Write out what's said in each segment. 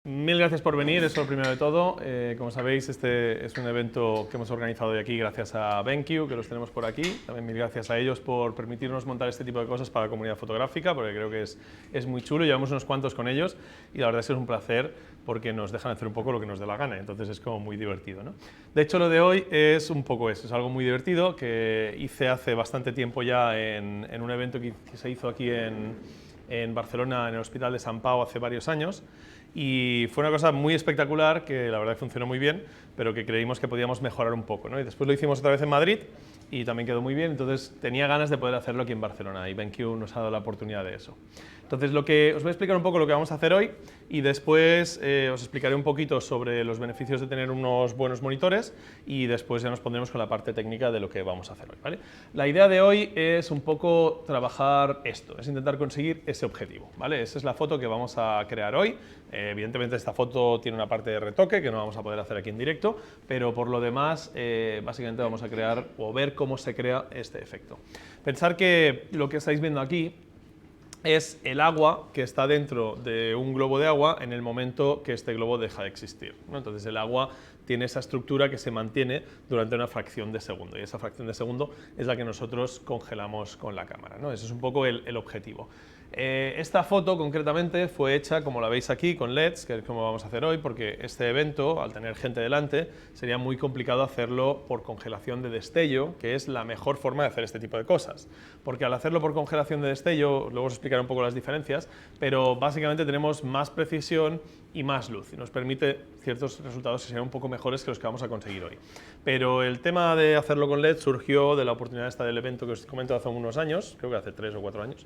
Mil gracias por venir, eso es lo primero de todo. Como sabéis, este es un evento que hemos organizado hoy aquí gracias a BenQ, que los tenemos por aquí. También mil gracias a ellos por permitirnos montar este tipo de cosas para la comunidad fotográfica, porque creo que es muy chulo. Llevamos unos cuantos con ellos y la verdad es que es un placer porque nos dejan hacer un poco lo que nos dé la gana, entonces es como muy divertido, ¿no? De hecho, lo de hoy es un poco eso, es algo muy divertido que hice hace bastante tiempo ya en un evento que se hizo aquí en Barcelona, en el Hospital de Sant Pau, hace varios años. Y fue una cosa muy espectacular que la verdad que funcionó muy bien, pero que creímos que podíamos mejorar un poco, ¿no? Y después lo hicimos otra vez en Madrid y también quedó muy bien, entonces tenía ganas de poder hacerlo aquí en Barcelona y BenQ nos ha dado la oportunidad de eso. Entonces os voy a explicar un poco lo que vamos a hacer hoy y después os explicaré un poquito sobre los beneficios de tener unos buenos monitores y después ya nos pondremos con la parte técnica de lo que vamos a hacer hoy, ¿vale? La idea de hoy es un poco trabajar esto, es intentar conseguir ese objetivo, ¿vale? Esa es la foto que vamos a crear hoy. Evidentemente esta foto tiene una parte de retoque que no vamos a poder hacer aquí en directo, pero por lo demás básicamente vamos a crear o ver cómo se crea este efecto. Pensar que lo que estáis viendo aquí es el agua que está dentro de un globo de agua en el momento que este globo deja de existir, ¿no? Entonces el agua tiene esa estructura que se mantiene durante una fracción de segundo y esa fracción de segundo es la que nosotros congelamos con la cámara, ¿no? Ese es un poco el objetivo. Esta foto concretamente fue hecha, como la veis aquí, con LEDs, que es como vamos a hacer hoy, porque este evento, al tener gente delante, sería muy complicado hacerlo por congelación de destello, que es la mejor forma de hacer este tipo de cosas. Porque al hacerlo por congelación de destello, luego os explicaré un poco las diferencias, pero básicamente tenemos más precisión y más luz, y nos permite ciertos resultados que sean un poco mejores que los que vamos a conseguir hoy. Pero el tema de hacerlo con LED surgió de la oportunidad esta del evento que os comento hace unos años, creo que hace 3 o 4 años,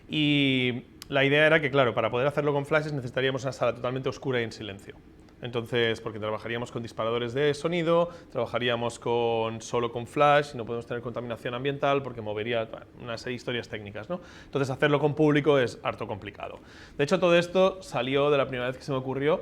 y la idea era que, claro, para poder hacerlo con flashes necesitaríamos una sala totalmente oscura y en silencio. Entonces, porque trabajaríamos con disparadores de sonido, trabajaríamos solo con flash, y no podemos tener contaminación ambiental porque movería una serie de historias técnicas, ¿no? Entonces, hacerlo con público es harto complicado. De hecho, todo esto salió de la primera vez que se me ocurrió.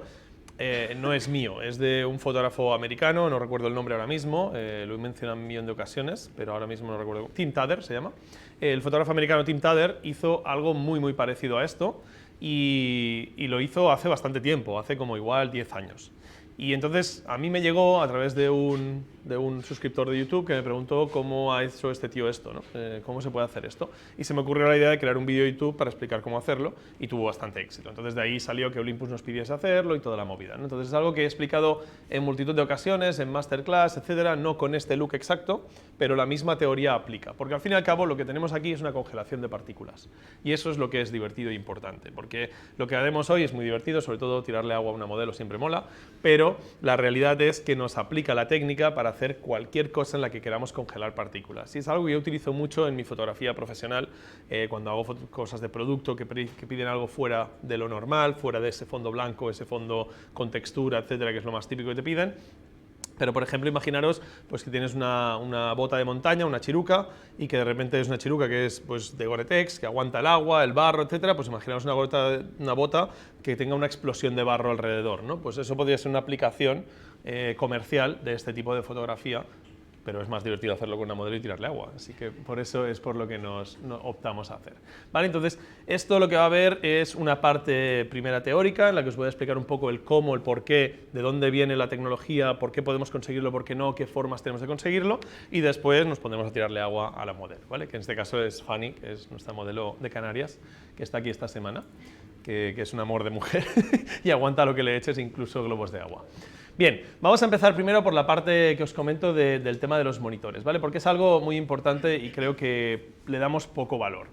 No es mío, es de un fotógrafo americano, no recuerdo el nombre ahora mismo, lo he mencionado en un millón de ocasiones, pero ahora mismo no recuerdo. Tim Tadder se llama. El fotógrafo americano Tim Tadder hizo algo muy parecido a esto y lo hizo hace bastante tiempo, hace como igual 10 años. Y entonces a mí me llegó a través de un suscriptor de YouTube que me preguntó cómo ha hecho este tío esto, ¿no? Cómo se puede hacer esto. Y se me ocurrió la idea de crear un vídeo de YouTube para explicar cómo hacerlo y tuvo bastante éxito. Entonces de ahí salió que Olympus nos pidiese hacerlo y toda la movida, ¿no? Entonces es algo que he explicado en multitud de ocasiones, en masterclass, etcétera, no con este look exacto, pero la misma teoría aplica. Porque al fin y al cabo lo que tenemos aquí es una congelación de partículas. Y eso es lo que es divertido e importante, porque lo que haremos hoy es muy divertido, sobre todo tirarle agua a una modelo siempre mola, pero la realidad es que nos aplica la técnica para hacer cualquier cosa en la que queramos congelar partículas. Y es algo que yo utilizo mucho en mi fotografía profesional, cuando hago cosas de producto que piden algo fuera de lo normal, fuera de ese fondo blanco, ese fondo con textura, etcétera, que es lo más típico que te piden. Pero, por ejemplo, imaginaros pues, que tienes una bota de montaña, una chiruca, y que de repente es una chiruca que es pues, de Gore-Tex, que aguanta el agua, el barro, etcétera. Pues imaginaos una bota que tenga una explosión de barro alrededor, ¿no? Pues eso podría ser una aplicación comercial de este tipo de fotografía, pero es más divertido hacerlo con una modelo y tirarle agua, así que por eso es por lo que nos optamos a hacer. Vale, entonces, esto lo que va a haber es una parte primera teórica, en la que os voy a explicar un poco el cómo, el por qué, de dónde viene la tecnología, por qué podemos conseguirlo, por qué no, qué formas tenemos de conseguirlo, y después nos pondremos a tirarle agua a la modelo, ¿vale? Que en este caso es Fanny, que es nuestra modelo de Canarias, que está aquí esta semana, que es un amor de mujer y aguanta lo que le eches, incluso globos de agua. Bien, vamos a empezar primero por la parte que os comento del tema de los monitores, ¿vale? Porque es algo muy importante y creo que le damos poco valor.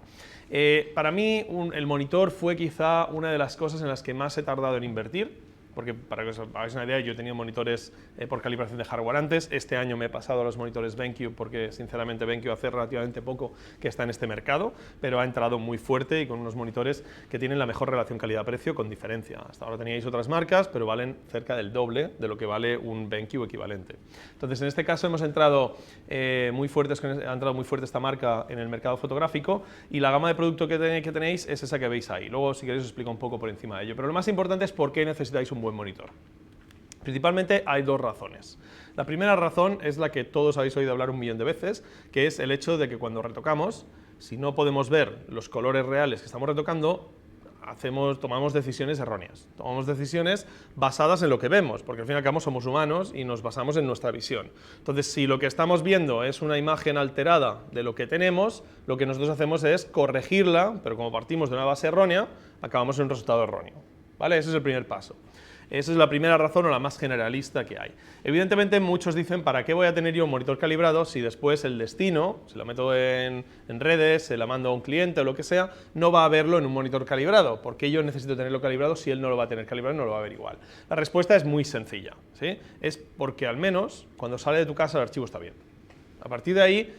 Para mí, el monitor fue quizá una de las cosas en las que más he tardado en invertir, porque para que os hagáis una idea, yo he tenido monitores por calibración de hardware antes. Este año me he pasado a los monitores BenQ porque sinceramente BenQ hace relativamente poco que está en este mercado, pero ha entrado muy fuerte y con unos monitores que tienen la mejor relación calidad-precio con diferencia. Hasta ahora teníais otras marcas, pero valen cerca del doble de lo que vale un BenQ equivalente. Entonces, en este caso hemos entrado muy fuerte esta marca en el mercado fotográfico y la gama de producto que tenéis es esa que veis ahí. Luego, si queréis, os explico un poco por encima de ello. Pero lo más importante es por qué necesitáis un buen monitor. Principalmente hay dos razones. La primera razón es la que todos habéis oído hablar un millón de veces, que es el hecho de que cuando retocamos, si no podemos ver los colores reales que estamos retocando, tomamos decisiones erróneas, tomamos decisiones basadas en lo que vemos, porque al fin y al cabo somos humanos y nos basamos en nuestra visión. Entonces, si lo que estamos viendo es una imagen alterada de lo que tenemos, lo que nosotros hacemos es corregirla, pero como partimos de una base errónea, acabamos en un resultado erróneo, ¿vale? Ese es el primer paso. Esa es la primera razón o la más generalista que hay. Evidentemente muchos dicen, ¿para qué voy a tener yo un monitor calibrado si después el destino, si la meto en redes, se la mando a un cliente o lo que sea, no va a verlo en un monitor calibrado? ¿Por qué yo necesito tenerlo calibrado si él no lo va a tener calibrado y no lo va a ver igual? La respuesta es muy sencilla, ¿sí? Es porque al menos cuando sale de tu casa el archivo está bien. A partir de ahí,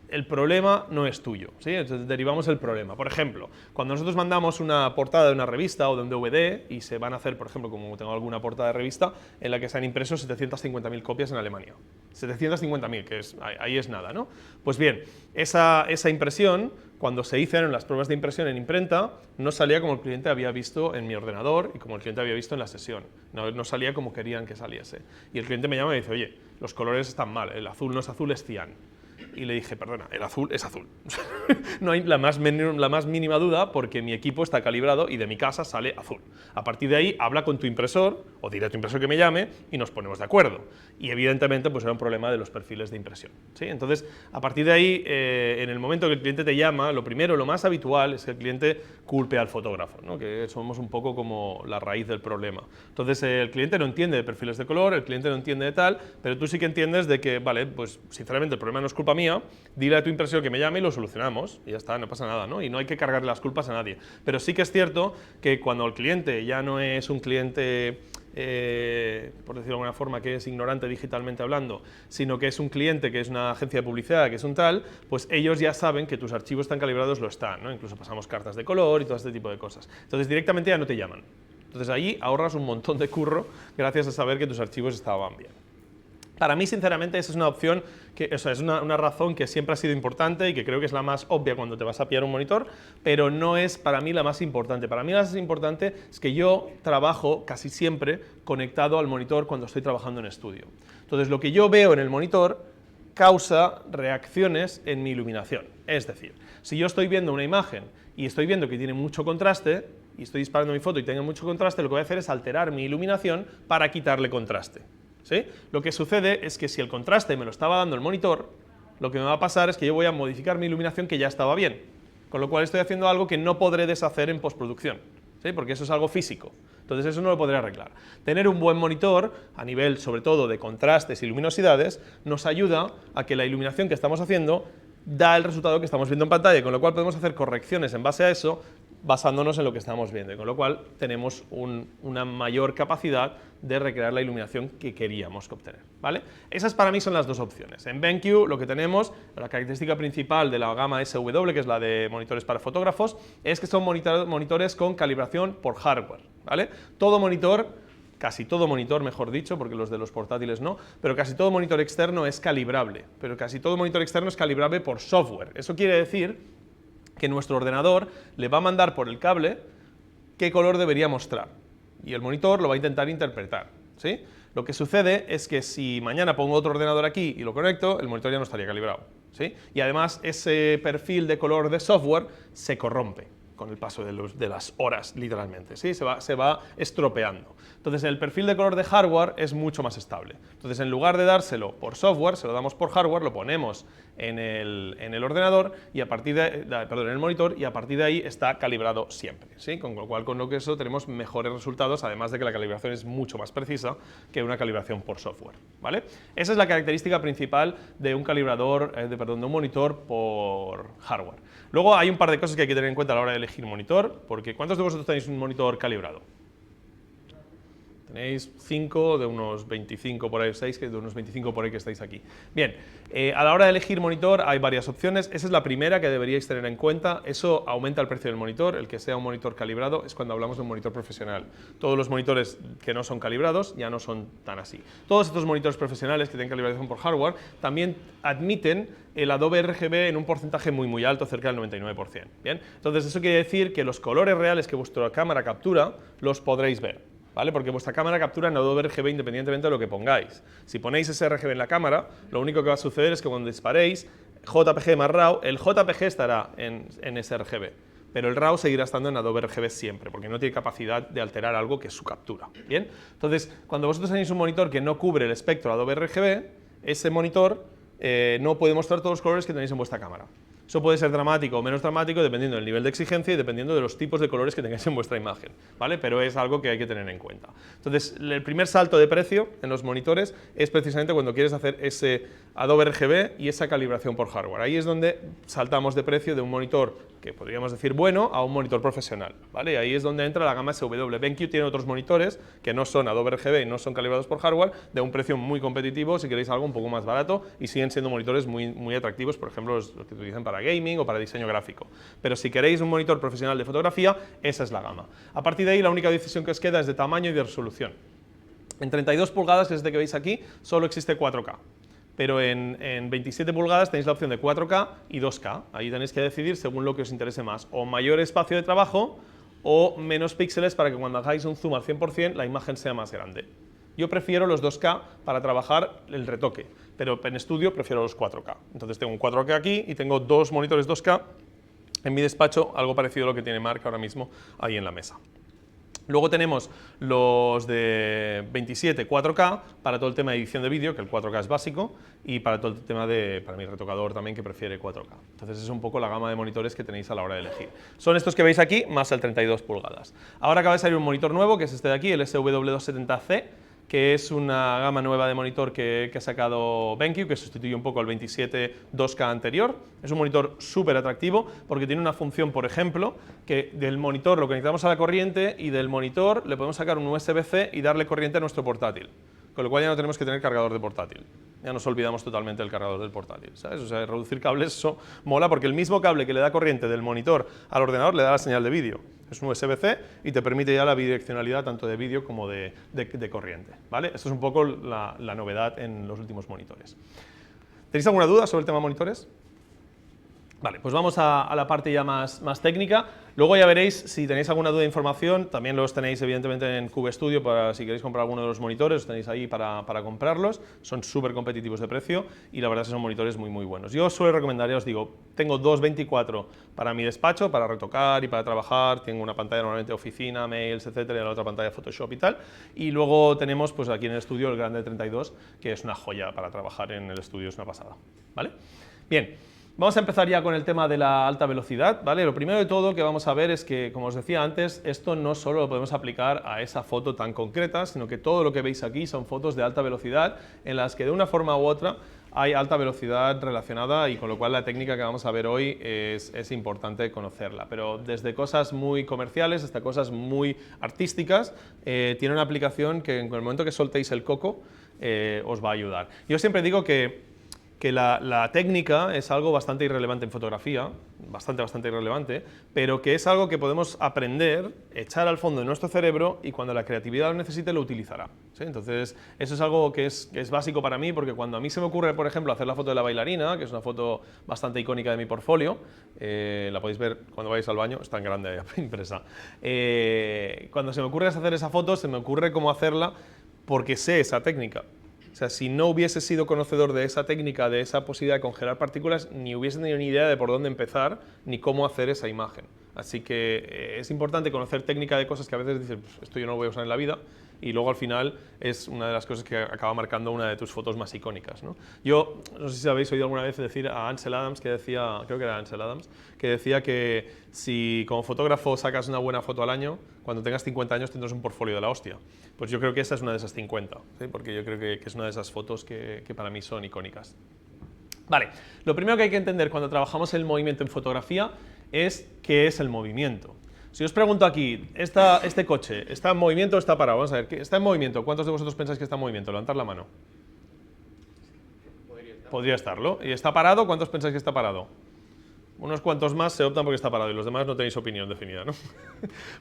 el problema no es tuyo, ¿sí? Entonces derivamos el problema. Por ejemplo, cuando nosotros mandamos una portada de una revista o de un DVD y se van a hacer, por ejemplo, como tengo alguna portada de revista, en la que se han impreso 750.000 copias en Alemania. 750.000, que ahí es nada, ¿no? Pues bien, esa impresión, cuando se hicieron las pruebas de impresión en imprenta, no salía como el cliente había visto en mi ordenador y como el cliente había visto en la sesión. No salía como querían que saliese. Y el cliente me llama y me dice, oye, los colores están mal, el azul no es azul, es cian. Y le dije, perdona, el azul es azul. No hay la más mínima duda porque mi equipo está calibrado y de mi casa sale azul. A partir de ahí, habla con tu impresor o dile a tu impresor que me llame y nos ponemos de acuerdo. Y evidentemente pues era un problema de los perfiles de impresión, ¿sí? Entonces, a partir de ahí, en el momento que el cliente te llama, lo primero, lo más habitual es que el cliente culpe al fotógrafo, ¿no? Que somos un poco como la raíz del problema. Entonces, el cliente no entiende de perfiles de color, el cliente no entiende de tal, pero tú sí que entiendes de que, vale, pues sinceramente el problema no es culpa mía, dile a tu impresor que me llame y lo solucionamos, y ya está, no pasa nada, ¿no? Y no hay que cargarle las culpas a nadie. Pero sí que es cierto que cuando el cliente ya no es un cliente, por decirlo de alguna forma, que es ignorante digitalmente hablando, sino que es un cliente, que es una agencia de publicidad, que es un tal, pues ellos ya saben que tus archivos están calibrados, lo están, ¿no? Incluso pasamos cartas de color y todo este tipo de cosas. Entonces directamente ya no te llaman. Entonces ahí ahorras un montón de curro gracias a saber que tus archivos estaban bien. Para mí, sinceramente, esa es una opción, es una razón que siempre ha sido importante y que creo que es la más obvia cuando te vas a pillar un monitor, pero no es para mí la más importante. Para mí la más importante es que yo trabajo casi siempre conectado al monitor cuando estoy trabajando en estudio. Entonces, lo que yo veo en el monitor causa reacciones en mi iluminación. Es decir, si yo estoy viendo una imagen y estoy viendo que tiene mucho contraste, y estoy disparando mi foto y tengo mucho contraste, lo que voy a hacer es alterar mi iluminación para quitarle contraste. ¿Sí? Lo que sucede es que si el contraste me lo estaba dando el monitor, lo que me va a pasar es que yo voy a modificar mi iluminación que ya estaba bien, con lo cual estoy haciendo algo que no podré deshacer en postproducción, ¿sí? Porque eso es algo físico, entonces eso no lo podré arreglar. Tener un buen monitor, a nivel sobre todo de contrastes y luminosidades, nos ayuda a que la iluminación que estamos haciendo da el resultado que estamos viendo en pantalla, con lo cual podemos hacer correcciones en base a eso, basándonos en lo que estamos viendo, con lo cual tenemos una mayor capacidad de recrear la iluminación que queríamos obtener, ¿vale? Esas para mí son las dos opciones. En BenQ lo que tenemos, la característica principal de la gama SW, que es la de monitores para fotógrafos, es que son monitores con calibración por hardware, ¿vale? Todo monitor, casi todo monitor, mejor dicho, porque los de los portátiles no, pero casi todo monitor externo es calibrable, pero casi todo monitor externo es calibrable por software. Eso quiere decir que nuestro ordenador le va a mandar por el cable qué color debería mostrar y el monitor lo va a intentar interpretar, ¿sí? Lo que sucede es que si mañana pongo otro ordenador aquí y lo conecto, el monitor ya no estaría calibrado, ¿sí? Y además ese perfil de color de software se corrompe con el paso de las horas, literalmente, ¿sí? Se va estropeando. Entonces, el perfil de color de hardware es mucho más estable. Entonces, en lugar de dárselo por software, se lo damos por hardware, lo ponemos en el ordenador y a partir en el monitor, y a partir de ahí está calibrado siempre, ¿sí? Con lo cual, con lo que eso tenemos mejores resultados, además de que la calibración es mucho más precisa que una calibración por software, ¿vale? Esa es la característica principal de un calibrador, de un monitor por hardware. Luego hay un par de cosas que hay que tener en cuenta a la hora de elegir monitor, porque ¿cuántos de vosotros tenéis un monitor calibrado? Tenéis 5 de unos 25 por ahí, 6 de unos 25 por ahí que estáis aquí. Bien, a la hora de elegir monitor hay varias opciones. Esa es la primera que deberíais tener en cuenta. Eso aumenta el precio del monitor. El que sea un monitor calibrado es cuando hablamos de un monitor profesional. Todos los monitores que no son calibrados ya no son tan así. Todos estos monitores profesionales que tienen calibración por hardware también admiten el Adobe RGB en un porcentaje muy alto, cerca del 99%. Bien, entonces eso quiere decir que los colores reales que vuestra cámara captura los podréis ver, ¿vale? Porque vuestra cámara captura en Adobe RGB independientemente de lo que pongáis. Si ponéis ese RGB en la cámara, lo único que va a suceder es que cuando disparéis JPG más RAW, el JPG estará en ese RGB. pero el RAW seguirá estando en Adobe RGB siempre, porque no tiene capacidad de alterar algo que es su captura. ¿Bien? Entonces, cuando vosotros tenéis un monitor que no cubre el espectro Adobe RGB, ese monitor no puede mostrar todos los colores que tenéis en vuestra cámara. Eso puede ser dramático o menos dramático dependiendo del nivel de exigencia y dependiendo de los tipos de colores que tengáis en vuestra imagen, ¿vale? Pero es algo que hay que tener en cuenta. Entonces, el primer salto de precio en los monitores es precisamente cuando quieres hacer ese Adobe RGB y esa calibración por hardware. Ahí es donde saltamos de precio de un monitor que podríamos decir bueno a un monitor profesional, ¿vale? Y ahí es donde entra la gama SW. BenQ tiene otros monitores que no son Adobe RGB y no son calibrados por hardware, de un precio muy competitivo si queréis algo un poco más barato, y siguen siendo monitores muy atractivos, por ejemplo, los que utilizan para gaming o para diseño gráfico. Pero si queréis un monitor profesional de fotografía, esa es la gama. A partir de ahí, la única decisión que os queda es de tamaño y de resolución. En 32 pulgadas, que es este que veis aquí, solo existe 4K. Pero en 27 pulgadas tenéis la opción de 4K y 2K. Ahí tenéis que decidir según lo que os interese más. O mayor espacio de trabajo o menos píxeles para que cuando hagáis un zoom al 100% la imagen sea más grande. Yo prefiero los 2K para trabajar el retoque, pero en estudio prefiero los 4K. Entonces tengo un 4K aquí y tengo dos monitores 2K en mi despacho, algo parecido a lo que tiene Marc ahora mismo ahí en la mesa. Luego tenemos los de 27 4K para todo el tema de edición de vídeo, que el 4K es básico, y para todo el tema para mi retocador también, que prefiere 4K. Entonces es un poco la gama de monitores que tenéis a la hora de elegir. Son estos que veis aquí, más el 32 pulgadas. Ahora acaba de salir un monitor nuevo, que es este de aquí, el SW270C, que es una gama nueva de monitor que ha sacado BenQ, que sustituye un poco al 27 2K anterior. Es un monitor súper atractivo porque tiene una función, por ejemplo, que del monitor lo conectamos a la corriente y del monitor le podemos sacar un USB-C y darle corriente a nuestro portátil. Con lo cual ya no tenemos que tener cargador de portátil. Ya nos olvidamos totalmente del cargador del portátil, ¿sabes? O sea, reducir cables, eso mola porque el mismo cable que le da corriente del monitor al ordenador le da la señal de vídeo. Es un USB-C y te permite ya la bidireccionalidad tanto de vídeo como de corriente, ¿vale? Esto es un poco la novedad en los últimos monitores. ¿Tenéis alguna duda sobre el tema monitores? Vale, pues vamos a la parte ya más técnica. Luego ya veréis, si tenéis alguna duda de información, también los tenéis evidentemente en CubeStudio, para si queréis comprar alguno de los monitores, los tenéis ahí para comprarlos. Son súper competitivos de precio y la verdad es que son monitores muy buenos. Yo os suelo recomendar, ya os digo, tengo dos 24 para mi despacho, para retocar y para trabajar. Tengo una pantalla normalmente de oficina, mails, etcétera, y la otra pantalla de Photoshop y tal. Y luego tenemos pues aquí en el estudio el grande 32, que es una joya para trabajar en el estudio, es una pasada, ¿vale? Bien. Vamos a empezar ya con el tema de la alta velocidad, ¿vale? Lo primero de todo que vamos a ver es que, como os decía antes, esto no solo lo podemos aplicar a esa foto tan concreta, sino que todo lo que veis aquí son fotos de alta velocidad en las que de una forma u otra hay alta velocidad relacionada y con lo cual la técnica que vamos a ver hoy es importante conocerla. Pero desde cosas muy comerciales hasta cosas muy artísticas, tiene una aplicación que en el momento que soltéis el coco os va a ayudar. Yo siempre digo que la técnica es algo bastante irrelevante en fotografía, bastante irrelevante, pero que es algo que podemos aprender, echar al fondo de nuestro cerebro y cuando la creatividad lo necesite lo utilizará, ¿sí? Entonces, eso es algo que es básico para mí, porque cuando a mí se me ocurre, por ejemplo, hacer la foto de la bailarina, que es una foto bastante icónica de mi portfolio, la podéis ver cuando vais al baño, es tan grande impresa. Cuando se me ocurre hacer esa foto, se me ocurre cómo hacerla porque sé esa técnica. O sea, si no hubiese sido conocedor de esa técnica, de esa posibilidad de congelar partículas, ni hubiese tenido ni idea de por dónde empezar, ni cómo hacer esa imagen. Así que es importante conocer técnica de cosas que a veces dices, pues, esto yo no lo voy a usar en la vida, y luego al final es una de las cosas que acaba marcando una de tus fotos más icónicas, ¿no? Yo, no sé si habéis oído alguna vez decir a Ansel Adams, que decía, creo que era Ansel Adams, que decía que si como fotógrafo sacas una buena foto al año, cuando tengas 50 años tendrás un portfolio de la hostia. Pues yo creo que esa es una de esas 50, ¿sí? Porque yo creo que es una de esas fotos que para mí son icónicas. Vale, lo primero que hay que entender cuando trabajamos el movimiento en fotografía es qué es el movimiento. Si os pregunto aquí, ¿este coche está en movimiento o está parado? Vamos a ver, ¿está en movimiento? ¿Cuántos de vosotros pensáis que está en movimiento? Levantad la mano. Podría estarlo. ¿Y está parado? ¿Cuántos pensáis que está parado? Unos cuantos más se optan porque está parado y los demás no tenéis opinión definida, ¿no?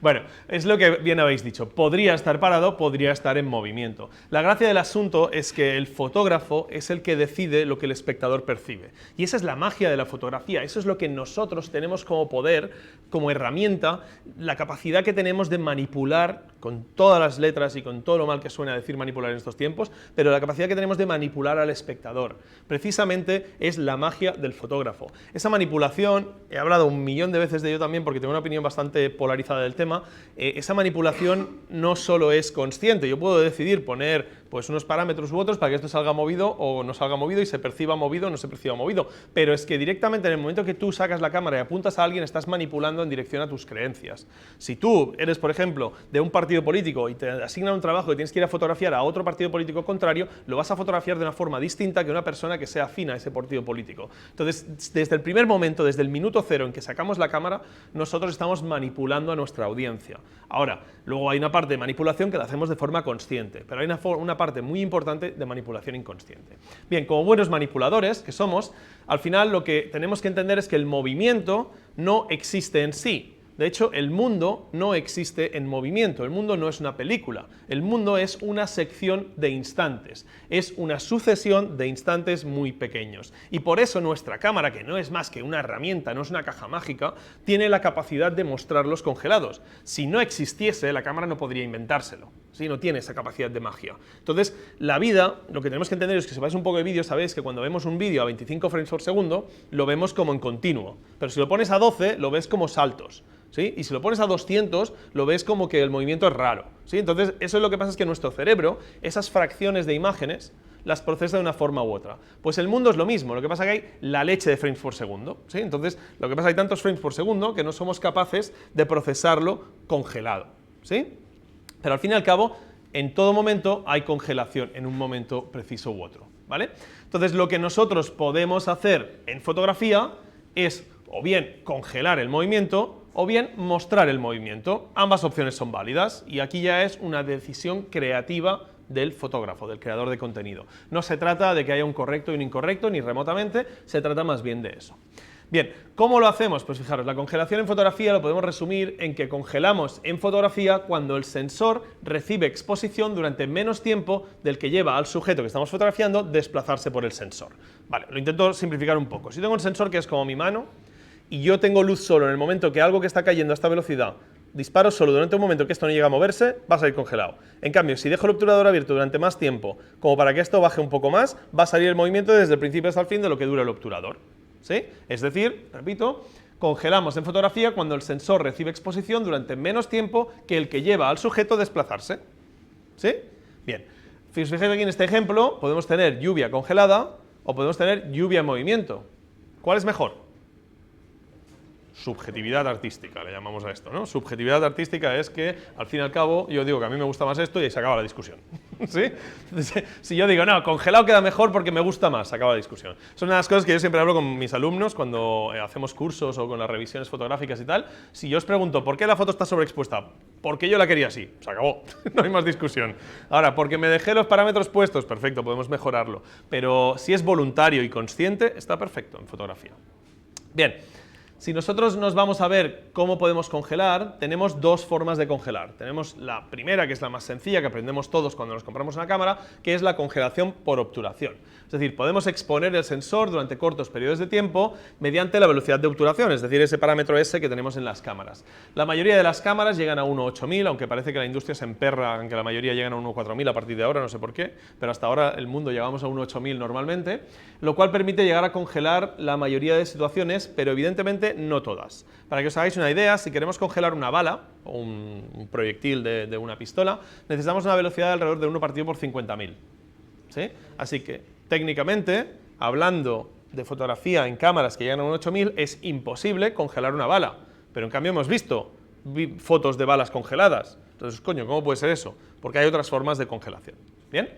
Bueno, es lo que bien habéis dicho. Podría estar parado, podría estar en movimiento. La gracia del asunto es que el fotógrafo es el que decide lo que el espectador percibe. Y esa es la magia de la fotografía. Eso es lo que nosotros tenemos como poder, como herramienta, la capacidad que tenemos de manipular con todas las letras y con todo lo mal que suena decir manipular en estos tiempos, pero la capacidad que tenemos de manipular al espectador. Precisamente es la magia del fotógrafo. Esa manipulación, he hablado un millón de veces de ello también porque tengo una opinión bastante polarizada del tema, esa manipulación no solo es consciente, yo puedo decidir poner pues unos parámetros u otros para que esto salga movido o no salga movido y se perciba movido o no se perciba movido, pero es que directamente en el momento que tú sacas la cámara y apuntas a alguien estás manipulando en dirección a tus creencias. Si tú eres, por ejemplo, de un partido político y te asignan un trabajo y tienes que ir a fotografiar a otro partido político contrario, lo vas a fotografiar de una forma distinta que una persona que sea afín a ese partido político. Entonces, desde el primer momento, desde el minuto cero en que sacamos la cámara, nosotros estamos manipulando a nuestra audiencia. Ahora, luego hay una parte de manipulación que la hacemos de forma consciente, pero hay una parte muy importante de manipulación inconsciente. Bien, como buenos manipuladores que somos, al final lo que tenemos que entender es que el movimiento no existe en sí. De hecho, el mundo no existe en movimiento, el mundo no es una película, el mundo es una sección de instantes, es una sucesión de instantes muy pequeños. Y por eso nuestra cámara, que no es más que una herramienta, no es una caja mágica, tiene la capacidad de mostrarlos congelados. Si no existiese, la cámara no podría inventárselo. ¿Sí? No tiene esa capacidad de magia. Entonces, la vida, lo que tenemos que entender es que si vais un poco de vídeo, sabéis que cuando vemos un vídeo a 25 frames por segundo, lo vemos como en continuo. Pero si lo pones a 12, lo ves como saltos. ¿Sí? Y si lo pones a 200, lo ves como que el movimiento es raro. ¿Sí? Entonces, eso es lo que pasa, es que nuestro cerebro, esas fracciones de imágenes, las procesa de una forma u otra. Pues el mundo es lo mismo, lo que pasa es que hay la leche de frames por segundo. ¿Sí? Entonces, lo que pasa es que hay tantos frames por segundo que no somos capaces de procesarlo congelado. ¿Sí? Pero al fin y al cabo, en todo momento hay congelación, en un momento preciso u otro. ¿Vale? Entonces, lo que nosotros podemos hacer en fotografía es o bien congelar el movimiento o bien mostrar el movimiento. Ambas opciones son válidas y aquí ya es una decisión creativa del fotógrafo, del creador de contenido. No se trata de que haya un correcto y un incorrecto, ni remotamente, se trata más bien de eso. Bien, ¿cómo lo hacemos? Pues fijaros, la congelación en fotografía lo podemos resumir en que congelamos en fotografía cuando el sensor recibe exposición durante menos tiempo del que lleva al sujeto que estamos fotografiando desplazarse por el sensor. Vale, lo intento simplificar un poco. Si tengo un sensor que es como mi mano, y yo tengo luz solo en el momento que algo que está cayendo a esta velocidad, disparo solo durante un momento que esto no llega a moverse, va a salir congelado. En cambio, si dejo el obturador abierto durante más tiempo, como para que esto baje un poco más, va a salir el movimiento desde el principio hasta el fin de lo que dura el obturador. ¿Sí? Es decir, repito, congelamos en fotografía cuando el sensor recibe exposición durante menos tiempo que el que lleva al sujeto a desplazarse. ¿Sí? Bien, si os fijáis aquí en este ejemplo, podemos tener lluvia congelada o podemos tener lluvia en movimiento. ¿Cuál es mejor? Subjetividad artística, le llamamos a esto, ¿no? Subjetividad artística es que, al fin y al cabo, yo digo que a mí me gusta más esto y ahí se acaba la discusión. ¿Sí? Si yo digo, no, congelado queda mejor porque me gusta más, se acaba la discusión. Son una de las cosas que yo siempre hablo con mis alumnos cuando hacemos cursos o con las revisiones fotográficas y tal. Si yo os pregunto, ¿por qué la foto está sobreexpuesta? Porque yo la quería así, se acabó, no hay más discusión. Ahora, porque me dejé los parámetros puestos, perfecto, podemos mejorarlo. Pero si es voluntario y consciente, está perfecto en fotografía. Bien. Si nosotros nos vamos a ver cómo podemos congelar, tenemos dos formas de congelar. Tenemos la primera, que es la más sencilla, que aprendemos todos cuando nos compramos una cámara, que es la congelación por obturación. Es decir, podemos exponer el sensor durante cortos periodos de tiempo mediante la velocidad de obturación, es decir, ese parámetro S que tenemos en las cámaras. La mayoría de las cámaras llegan a 1.8000, aunque parece que la industria se emperra en que la mayoría llegan a 1.4000 a partir de ahora, no sé por qué, pero hasta ahora el mundo llegamos a 1.8000 normalmente, lo cual permite llegar a congelar la mayoría de situaciones, pero evidentemente no todas. Para que os hagáis una idea, si queremos congelar una bala o un proyectil de una pistola, necesitamos una velocidad de alrededor de 1 partido por 50.000. ¿Sí? Así que, técnicamente, hablando de fotografía en cámaras que llegan a 1.8000, es imposible congelar una bala. Pero en cambio hemos visto fotos de balas congeladas. Entonces, coño, ¿cómo puede ser eso? Porque hay otras formas de congelación. ¿Bien?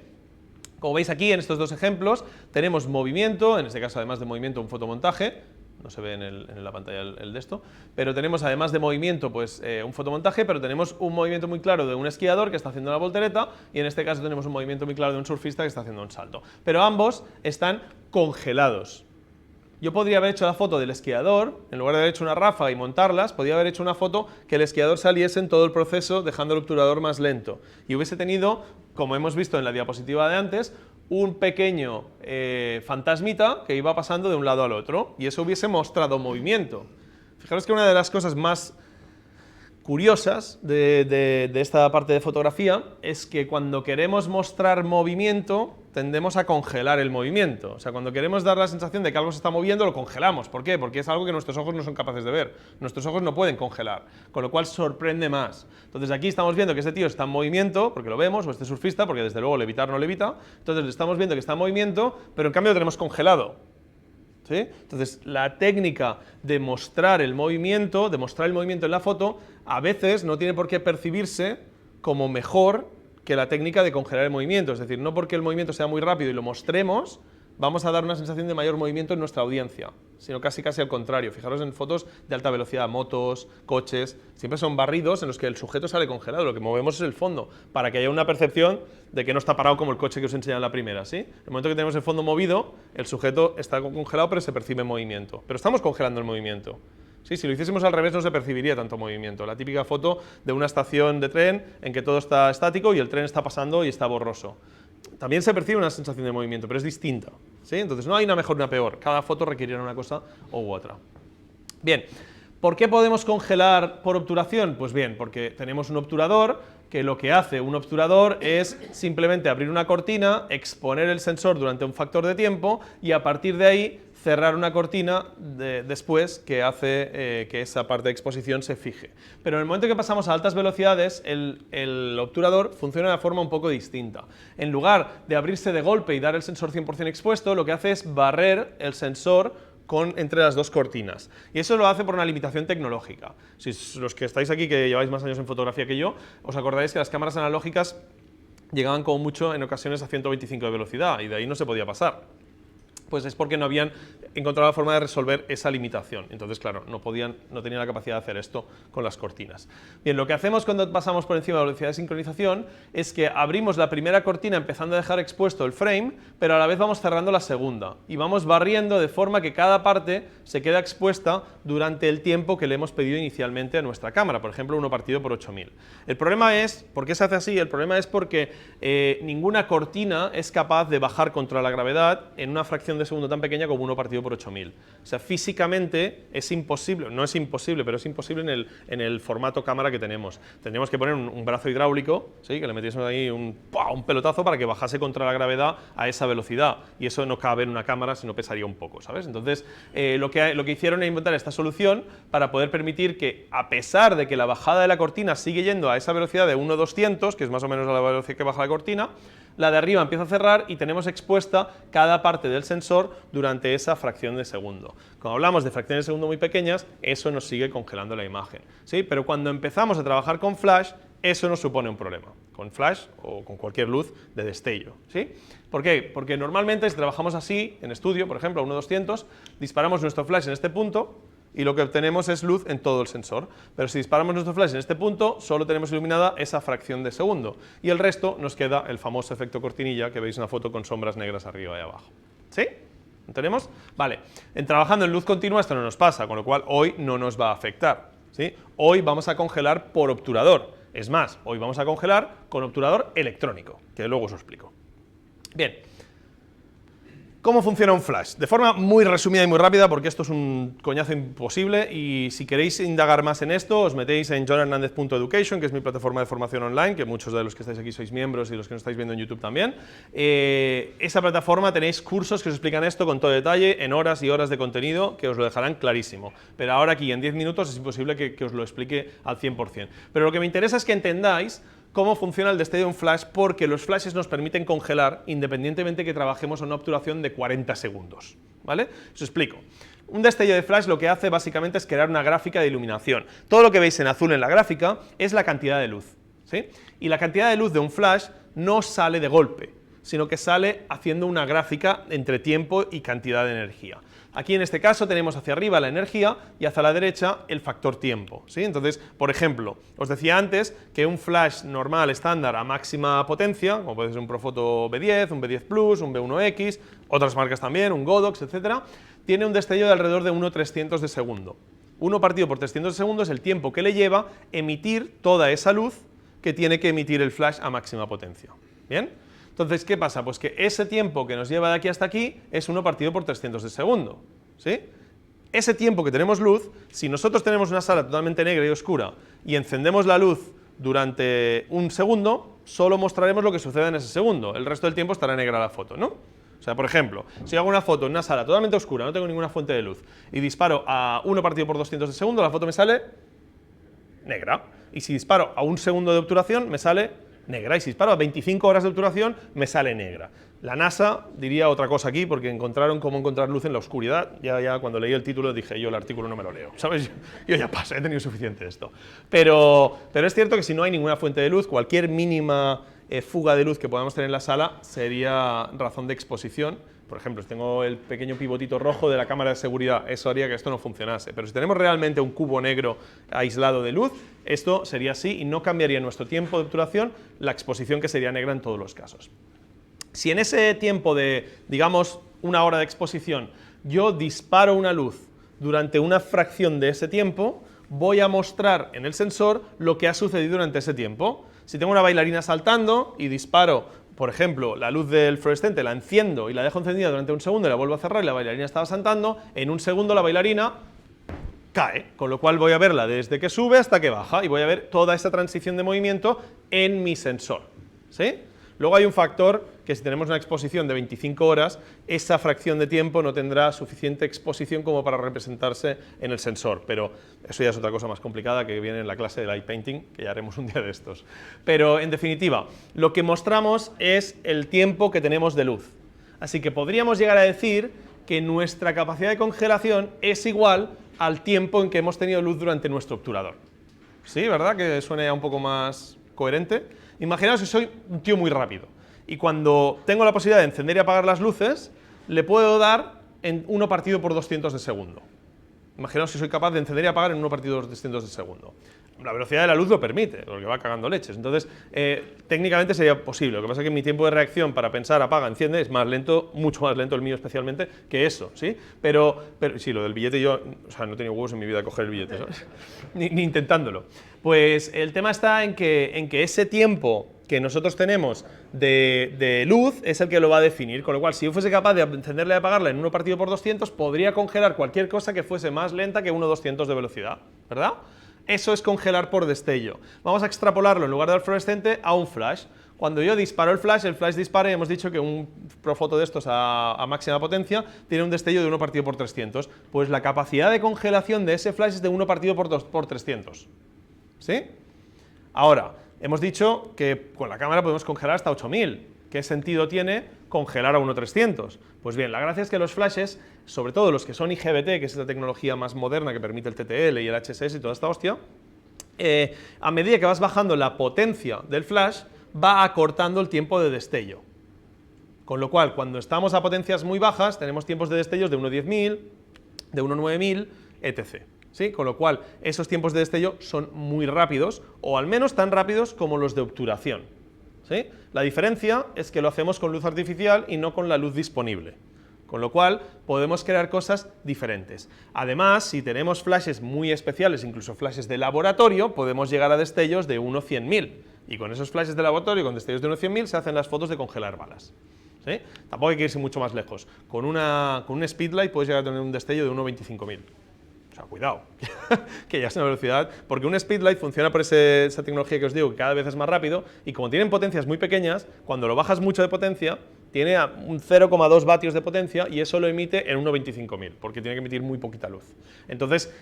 Como veis aquí en estos dos ejemplos, tenemos movimiento, en este caso además de movimiento un fotomontaje, no se ve en la pantalla el de esto, pero tenemos además de movimiento pues un fotomontaje, pero tenemos un movimiento muy claro de un esquiador que está haciendo la voltereta y en este caso tenemos un movimiento muy claro de un surfista que está haciendo un salto. Pero ambos están congelados. Yo podría haber hecho la foto del esquiador, en lugar de haber hecho una ráfaga y montarlas, podría haber hecho una foto que el esquiador saliese en todo el proceso dejando el obturador más lento y hubiese tenido, como hemos visto en la diapositiva de antes, un pequeño fantasmita que iba pasando de un lado al otro y eso hubiese mostrado movimiento. Fijaros que una de las cosas más curiosas de esta parte de fotografía es que cuando queremos mostrar movimiento tendemos a congelar el movimiento. O sea, cuando queremos dar la sensación de que algo se está moviendo, lo congelamos. ¿Por qué? Porque es algo que nuestros ojos no son capaces de ver. Nuestros ojos no pueden congelar, con lo cual sorprende más. Entonces aquí estamos viendo que este tío está en movimiento, porque lo vemos, o este surfista, porque desde luego levitar no levita. Entonces estamos viendo que está en movimiento, pero en cambio lo tenemos congelado. ¿Sí? Entonces, la técnica de mostrar el movimiento en la foto, a veces no tiene por qué percibirse como mejor que la técnica de congelar el movimiento. Es decir, no porque el movimiento sea muy rápido y lo mostremos, vamos a dar una sensación de mayor movimiento en nuestra audiencia, sino casi al contrario. Fijaros en fotos de alta velocidad, motos, coches, siempre son barridos en los que el sujeto sale congelado, lo que movemos es el fondo, para que haya una percepción de que no está parado como el coche que os enseñé en la primera, ¿sí? En el momento que tenemos el fondo movido, el sujeto está congelado pero se percibe movimiento, pero estamos congelando el movimiento. ¿Sí? Si lo hiciésemos al revés no se percibiría tanto movimiento. La típica foto de una estación de tren en que todo está estático y el tren está pasando y está borroso. También se percibe una sensación de movimiento, pero es distinta, ¿sí? Entonces no hay una mejor ni una peor, cada foto requerirá una cosa u otra. Bien, ¿por qué podemos congelar por obturación? Pues bien, porque tenemos un obturador que lo que hace un obturador es simplemente abrir una cortina, exponer el sensor durante un factor de tiempo y a partir de ahí cerrar una cortina después que hace que esa parte de exposición se fije. Pero en el momento que pasamos a altas velocidades, el obturador funciona de forma un poco distinta. En lugar de abrirse de golpe y dar el sensor 100% expuesto, lo que hace es barrer el sensor entre las dos cortinas. Y eso lo hace por una limitación tecnológica. Si los que estáis aquí, que lleváis más años en fotografía que yo, os acordáis que las cámaras analógicas llegaban como mucho en ocasiones a 125 de velocidad y de ahí no se podía pasar. Pues es porque no habían encontrado la forma de resolver esa limitación. Entonces, claro, no tenían la capacidad de hacer esto con las cortinas. Bien, lo que hacemos cuando pasamos por encima de la velocidad de sincronización es que abrimos la primera cortina empezando a dejar expuesto el frame, pero a la vez vamos cerrando la segunda y vamos barriendo de forma que cada parte se queda expuesta durante el tiempo que le hemos pedido inicialmente a nuestra cámara, por ejemplo, 1 partido por 8000. El problema es, ¿por qué se hace así? El problema es porque ninguna cortina es capaz de bajar contra la gravedad en una fracción de segundo tan pequeña como 1 partido por 8000. O sea, físicamente es imposible, no es imposible, pero es imposible en el formato cámara que tenemos. Tendríamos que poner un brazo hidráulico, ¿sí? Que le metiésemos ahí un pelotazo para que bajase contra la gravedad a esa velocidad. Y eso no cabe en una cámara, sino pesaría un poco, ¿sabes? Entonces, lo que hicieron es inventar esta solución para poder permitir que, a pesar de que la bajada de la cortina sigue yendo a esa velocidad de 1/200, que es más o menos la velocidad que baja la cortina, la de arriba empieza a cerrar y tenemos expuesta cada parte del sensor durante esa fracción de segundo. Cuando hablamos de fracciones de segundo muy pequeñas, eso nos sigue congelando la imagen, ¿sí? Pero cuando empezamos a trabajar con flash, eso nos supone un problema, con flash o con cualquier luz de destello, ¿sí? ¿Por qué? Porque normalmente si trabajamos así, en estudio, por ejemplo, a 1/200, disparamos nuestro flash en este punto, y lo que obtenemos es luz en todo el sensor. Pero si disparamos nuestro flash en este punto, solo tenemos iluminada esa fracción de segundo. Y el resto nos queda el famoso efecto cortinilla, que veis en una foto con sombras negras arriba y abajo. ¿Sí? ¿Lo tenemos? Vale. Trabajando en luz continua esto no nos pasa, con lo cual hoy no nos va a afectar, ¿sí? Hoy vamos a congelar por obturador. Es más, hoy vamos a congelar con obturador electrónico, que luego os explico. Bien. ¿Cómo funciona un flash? De forma muy resumida y muy rápida, porque esto es un coñazo imposible, y si queréis indagar más en esto, os metéis en johnhernandez.education, que es mi plataforma de formación online, que muchos de los que estáis aquí sois miembros y los que nos estáis viendo en YouTube también. Esa plataforma tenéis cursos que os explican esto con todo detalle, en horas y horas de contenido, que os lo dejarán clarísimo. Pero ahora aquí, en 10 minutos, es imposible que os lo explique al 100%. Pero lo que me interesa es que entendáis cómo funciona el destello de un flash, porque los flashes nos permiten congelar independientemente que trabajemos en una obturación de 40 segundos. ¿Vale? Os explico. Un destello de flash lo que hace básicamente es crear una gráfica de iluminación. Todo lo que veis en azul en la gráfica es la cantidad de luz, ¿sí? Y la cantidad de luz de un flash no sale de golpe, sino que sale haciendo una gráfica entre tiempo y cantidad de energía. Aquí en este caso tenemos hacia arriba la energía y hacia la derecha el factor tiempo, ¿sí? Entonces, por ejemplo, os decía antes que un flash normal estándar a máxima potencia, como puede ser un Profoto B10, un B10 Plus, un B1X, otras marcas también, un Godox, etcétera, tiene un destello de alrededor de 1/300 de segundo. 1 partido por 300 de segundo es el tiempo que le lleva emitir toda esa luz que tiene que emitir el flash a máxima potencia. ¿Bien? Entonces, ¿qué pasa? Pues que ese tiempo que nos lleva de aquí hasta aquí es 1 partido por 300 de segundo, ¿sí? ese tiempo que tenemos luz, si nosotros tenemos una sala totalmente negra y oscura y encendemos la luz durante un segundo, solo mostraremos lo que sucede en ese segundo. El resto del tiempo estará negra la foto, ¿no? O sea, por ejemplo, si hago una foto en una sala totalmente oscura, no tengo ninguna fuente de luz, y disparo a 1 partido por 200 de segundo, la foto me sale negra. Y si disparo a 1 segundo de obturación, me sale negra. Y si disparo a 25 horas de obturación, me sale negra. La NASA diría otra cosa aquí, porque encontraron cómo encontrar luz en la oscuridad. Ya cuando leí el título dije, yo el artículo no me lo leo, ¿sabes? Yo ya paso, he tenido suficiente de esto. Pero es cierto que si no hay ninguna fuente de luz, cualquier mínima fuga de luz que podamos tener en la sala sería razón de exposición. Por ejemplo, si tengo el pequeño pivotito rojo de la cámara de seguridad, eso haría que esto no funcionase. Pero si tenemos realmente un cubo negro aislado de luz, esto sería así y no cambiaría nuestro tiempo de obturación, la exposición que sería negra en todos los casos. Si en ese tiempo de, digamos, 1 hora de exposición, yo disparo una luz durante una fracción de ese tiempo, voy a mostrar en el sensor lo que ha sucedido durante ese tiempo. Si tengo una bailarina saltando y disparo, por ejemplo, la luz del fluorescente, la enciendo y la dejo encendida durante 1 segundo y la vuelvo a cerrar y la bailarina estaba saltando, en 1 segundo la bailarina cae, con lo cual voy a verla desde que sube hasta que baja y voy a ver toda esa transición de movimiento en mi sensor, ¿sí? Luego hay un factor que si tenemos una exposición de 25 horas, esa fracción de tiempo no tendrá suficiente exposición como para representarse en el sensor, pero eso ya es otra cosa más complicada que viene en la clase de light painting, que ya haremos un día de estos. Pero en definitiva, lo que mostramos es el tiempo que tenemos de luz. Así que podríamos llegar a decir que nuestra capacidad de congelación es igual al tiempo en que hemos tenido luz durante nuestro obturador. ¿Sí, verdad? Que suene ya un poco más coherente. Imaginaos que soy un tío muy rápido y cuando tengo la posibilidad de encender y apagar las luces, le puedo dar en 1 partido por 200 de segundo. Imaginaos que soy capaz de encender y apagar en 1 partido por 200 de segundo. La velocidad de la luz lo permite, porque va cagando leches. Entonces, técnicamente sería posible. Lo que pasa es que mi tiempo de reacción para pensar, apaga, enciende, es más lento, mucho más lento el mío especialmente, que eso, ¿sí? Pero sí, lo del billete yo, o sea, no he tenido huevos en mi vida de coger el billete, ¿sabes? ni intentándolo. Pues el tema está en que ese tiempo que nosotros tenemos de luz es el que lo va a definir, con lo cual si yo fuese capaz de encenderla y apagarla en 1 partido por 200, podría congelar cualquier cosa que fuese más lenta que 1/200 de velocidad, ¿verdad? Eso es congelar por destello. Vamos a extrapolarlo en lugar del fluorescente a un flash. Cuando yo disparo el flash dispara y hemos dicho que un profoto de estos a máxima potencia tiene un destello de 1 partido por 300. Pues la capacidad de congelación de ese flash es de 1 partido por 300. ¿Sí? Ahora, hemos dicho que con la cámara podemos congelar hasta 8000. ¿Qué sentido tiene congelar a 1/300? Pues bien, la gracia es que los flashes, sobre todo los que son IGBT, que es esta tecnología más moderna que permite el TTL y el HSS y toda esta hostia, a medida que vas bajando la potencia del flash, va acortando el tiempo de destello. Con lo cual, cuando estamos a potencias muy bajas, tenemos tiempos de destellos de 1/10.000, de 1/9000, etc. ¿Sí? Con lo cual, esos tiempos de destello son muy rápidos, o al menos tan rápidos como los de obturación. ¿Sí? La diferencia es que lo hacemos con luz artificial y no con la luz disponible. Con lo cual, podemos crear cosas diferentes. Además, si tenemos flashes muy especiales, incluso flashes de laboratorio, podemos llegar a destellos de 1/100.000. Y con esos flashes de laboratorio, con destellos de 1/100.000, se hacen las fotos de congelar balas. ¿Sí? Tampoco hay que irse mucho más lejos. Con un speedlight puedes llegar a tener un destello de 1/25.000. O sea, cuidado, que ya es una velocidad, porque un speedlight funciona por esa tecnología que os digo, que cada vez es más rápido, y como tienen potencias muy pequeñas, cuando lo bajas mucho de potencia, tiene un 0,2 vatios de potencia y eso lo emite en 1/25.000, porque tiene que emitir muy poquita luz. Entonces,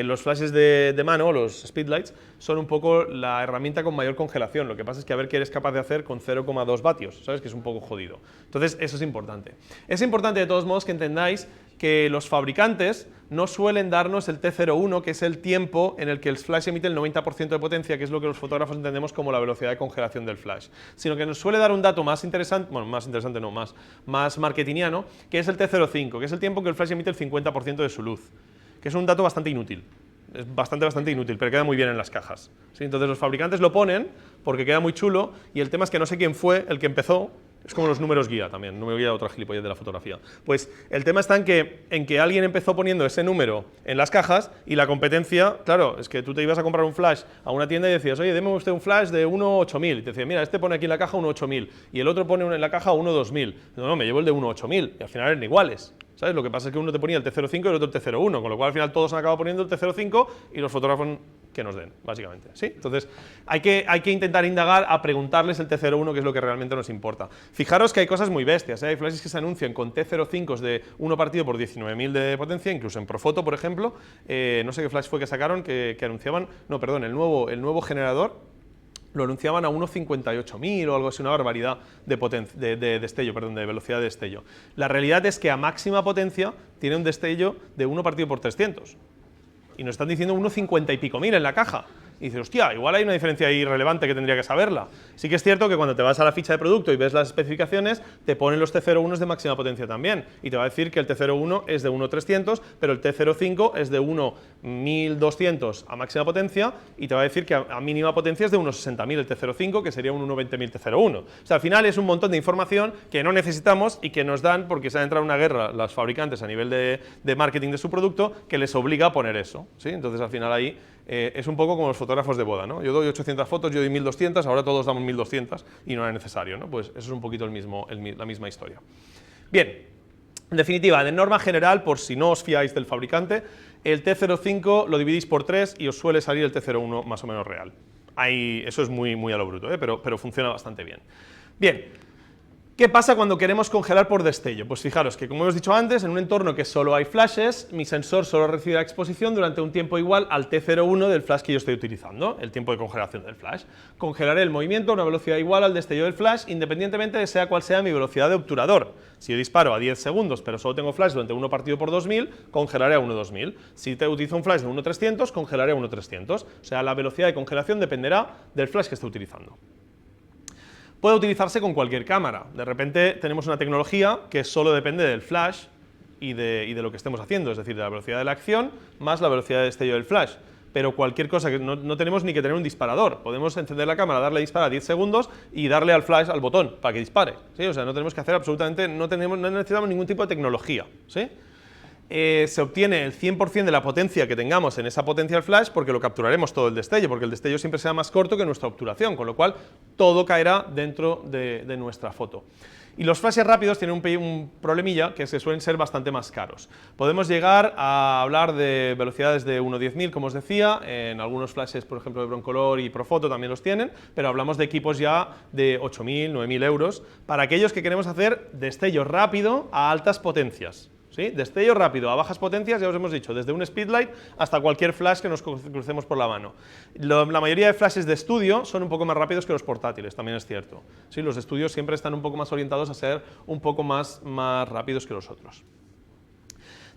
los flashes de mano, los speedlights, son un poco la herramienta con mayor congelación. Lo que pasa es que a ver qué eres capaz de hacer con 0,2 vatios, ¿sabes? Que es un poco jodido. Entonces, eso es importante. Es importante, de todos modos, que entendáis que los fabricantes no suelen darnos el T01, que es el tiempo en el que el flash emite el 90% de potencia, que es lo que los fotógrafos entendemos como la velocidad de congelación del flash, sino que nos suele dar un dato más interesante, bueno, más interesante no, más marketingiano, que es el T05, que es el tiempo en que el flash emite el 50% de su luz, que es un dato bastante inútil. Es bastante inútil, pero queda muy bien en las cajas. ¿Sí? Entonces los fabricantes lo ponen porque queda muy chulo y el tema es que no sé quién fue el que empezó Es como los números guía también, número guía de otra gilipollez de la fotografía. Pues el tema está en que alguien empezó poniendo ese número en las cajas y la competencia, claro, es que tú te ibas a comprar un flash a una tienda y decías, oye, deme usted un flash de 1.8000. Y te decía, mira, este pone aquí en la caja 1.8000 y el otro pone en la caja 1.2000. No, me llevo el de 1.8000 y al final eran iguales. ¿Sabes? Lo que pasa es que uno te ponía el T05 y el otro el T01, con lo cual al final todos han acabado poniendo el T05 y los fotógrafos que nos den, básicamente. ¿Sí? Entonces, hay que intentar indagar a preguntarles el T01, que es lo que realmente nos importa. Fijaros que hay cosas muy bestias, ¿eh? Hay flashes que se anuncian con T05 de 1 partido por 19.000 de potencia, incluso en Profoto, por ejemplo. No sé qué flash fue que sacaron, que anunciaban, no, perdón, el nuevo generador lo anunciaban a 1.58.000 o algo así, una barbaridad de destello, perdón, de velocidad de destello. La realidad es que a máxima potencia tiene un destello de 1 partido por 300. Y nos están diciendo 1.50 y pico mil en la caja. Y dices, hostia, igual hay una diferencia ahí relevante que tendría que saberla. Sí que es cierto que cuando te vas a la ficha de producto y ves las especificaciones, te ponen los T01 de máxima potencia también. Y te va a decir que el T01 es de 1.300, pero el T05 es de 1.1200 a máxima potencia, y te va a decir que a mínima potencia es de 1.60.000 el T05, que sería un 1.20.000 T01. O sea, al final es un montón de información que no necesitamos y que nos dan porque se han entrado en una guerra los fabricantes a nivel de marketing de su producto que les obliga a poner eso. ¿Sí? Entonces, al final ahí es un poco como los fotógrafos de boda, ¿no? Yo doy 800 fotos, yo doy 1200, ahora todos damos 1200 y no era necesario, ¿no? Pues eso es un poquito la misma historia. Bien, en definitiva, de norma general, por si no os fiáis del fabricante, el T05 lo dividís por 3 y os suele salir el T01 más o menos real. Eso es muy a lo bruto, pero funciona bastante bien. Bien. ¿Qué pasa cuando queremos congelar por destello? Pues fijaros que, como hemos dicho antes, en un entorno que solo hay flashes, mi sensor solo recibe la exposición durante un tiempo igual al T01 del flash que yo estoy utilizando, el tiempo de congelación del flash. Congelaré el movimiento a una velocidad igual al destello del flash, independientemente de sea cual sea mi velocidad de obturador. Si yo disparo a 10 segundos, pero solo tengo flash durante 1 partido por 2000, congelaré a 1.2000. Si te utilizo un flash de 1.300, congelaré a 1.300. O sea, la velocidad de congelación dependerá del flash que esté utilizando. Puede utilizarse con cualquier cámara. De repente tenemos una tecnología que solo depende del flash y de lo que estemos haciendo, es decir, de la velocidad de la acción más la velocidad de destello del flash. Pero cualquier cosa, que no tenemos ni que tener un disparador. Podemos encender la cámara, darle a disparar a 10 segundos y darle al flash, al botón, para que dispare. ¿Sí? O sea, no tenemos que hacer absolutamente, no necesitamos ningún tipo de tecnología. ¿Sí? Se obtiene el 100% de la potencia que tengamos en esa potencia del flash porque lo capturaremos todo el destello, porque el destello siempre será más corto que nuestra obturación, con lo cual todo caerá dentro de nuestra foto. Y los flashes rápidos tienen un problemilla, que suelen ser bastante más caros. Podemos llegar a hablar de velocidades de 1.10.000, como os decía, en algunos flashes, por ejemplo, de Broncolor y Profoto también los tienen, pero hablamos de equipos ya de 8.000, 9.000 euros, para aquellos que queremos hacer destello rápido a altas potencias. ¿Sí? Destello rápido a bajas potencias, ya os hemos dicho, desde un speedlight hasta cualquier flash que nos crucemos por la mano. La mayoría de flashes de estudio son un poco más rápidos que los portátiles, también es cierto. ¿Sí? Los de estudio siempre están un poco más orientados a ser un poco más rápidos que los otros.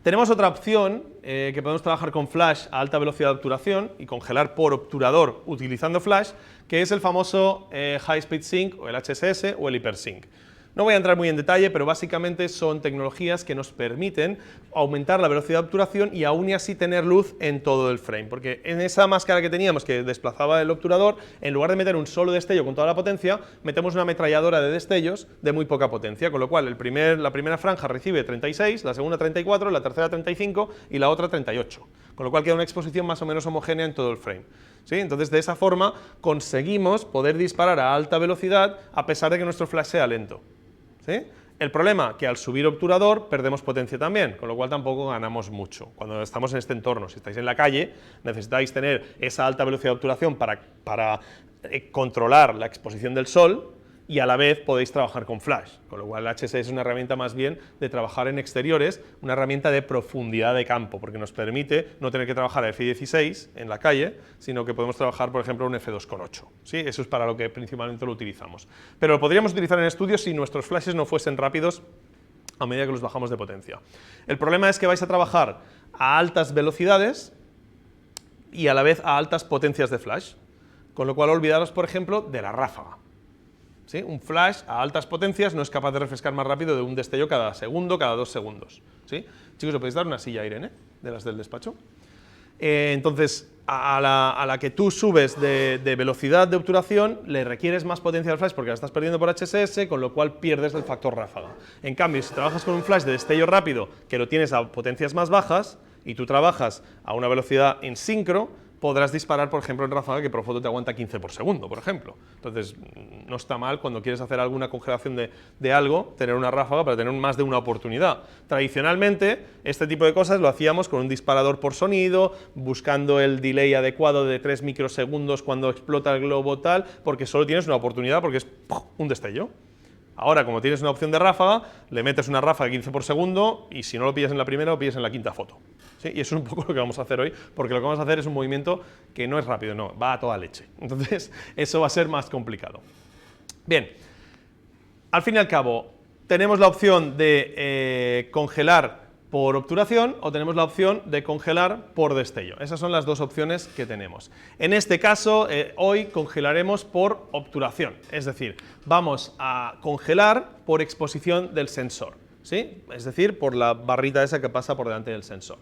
Tenemos otra opción, que podemos trabajar con flash a alta velocidad de obturación y congelar por obturador utilizando flash, que es el famoso High Speed Sync, o el HSS, o el HyperSync. No voy a entrar muy en detalle, pero básicamente son tecnologías que nos permiten aumentar la velocidad de obturación y aún y así tener luz en todo el frame, porque en esa máscara que teníamos que desplazaba el obturador, en lugar de meter un solo destello con toda la potencia, metemos una ametralladora de destellos de muy poca potencia, con lo cual la primera franja recibe 36, la segunda 34, la tercera 35 y la otra 38, con lo cual queda una exposición más o menos homogénea en todo el frame. ¿Sí? Entonces, de esa forma conseguimos poder disparar a alta velocidad a pesar de que nuestro flash sea lento. ¿Sí? El problema, que al subir obturador perdemos potencia también, con lo cual tampoco ganamos mucho. Cuando estamos en este entorno, si estáis en la calle, necesitáis tener esa alta velocidad de obturación para controlar la exposición del sol y a la vez podéis trabajar con flash, con lo cual el HSS es una herramienta más bien de trabajar en exteriores, una herramienta de profundidad de campo, porque nos permite no tener que trabajar a F16 en la calle, sino que podemos trabajar, por ejemplo, un F2.8. ¿Sí? Eso es para lo que principalmente lo utilizamos. Pero lo podríamos utilizar en estudios si nuestros flashes no fuesen rápidos a medida que los bajamos de potencia. El problema es que vais a trabajar a altas velocidades y a la vez a altas potencias de flash, con lo cual olvidaros, por ejemplo, de la ráfaga. ¿Sí? Un flash a altas potencias no es capaz de refrescar más rápido de un destello cada segundo, cada 2 segundos. ¿Sí? Chicos, ¿os podéis dar una silla a Irene, de las del despacho? Entonces, a la que tú subes de velocidad de obturación, le requieres más potencia del flash porque la estás perdiendo por HSS, con lo cual pierdes el factor ráfaga. En cambio, si trabajas con un flash de destello rápido, que lo tienes a potencias más bajas, y tú trabajas a una velocidad en sincro, podrás disparar, por ejemplo, en ráfaga que Profoto te aguanta 15 por segundo, por ejemplo. Entonces, no está mal cuando quieres hacer alguna congelación de algo, tener una ráfaga para tener más de una oportunidad. Tradicionalmente, este tipo de cosas lo hacíamos con un disparador por sonido, buscando el delay adecuado de 3 microsegundos cuando explota el globo tal, porque solo tienes una oportunidad, porque es un destello. Ahora, como tienes una opción de ráfaga, le metes una ráfaga de 15 por segundo y si no lo pillas en la primera, lo pillas en la quinta foto. ¿Sí? Y eso es un poco lo que vamos a hacer hoy, porque lo que vamos a hacer es un movimiento que no es rápido, no, va a toda leche. Entonces, eso va a ser más complicado. Bien, al fin y al cabo, tenemos la opción de congelar por obturación o tenemos la opción de congelar por destello. Esas son las dos opciones que tenemos. En este caso, hoy congelaremos por obturación, es decir, vamos a congelar por exposición del sensor, ¿sí? Es decir, por la barrita esa que pasa por delante del sensor.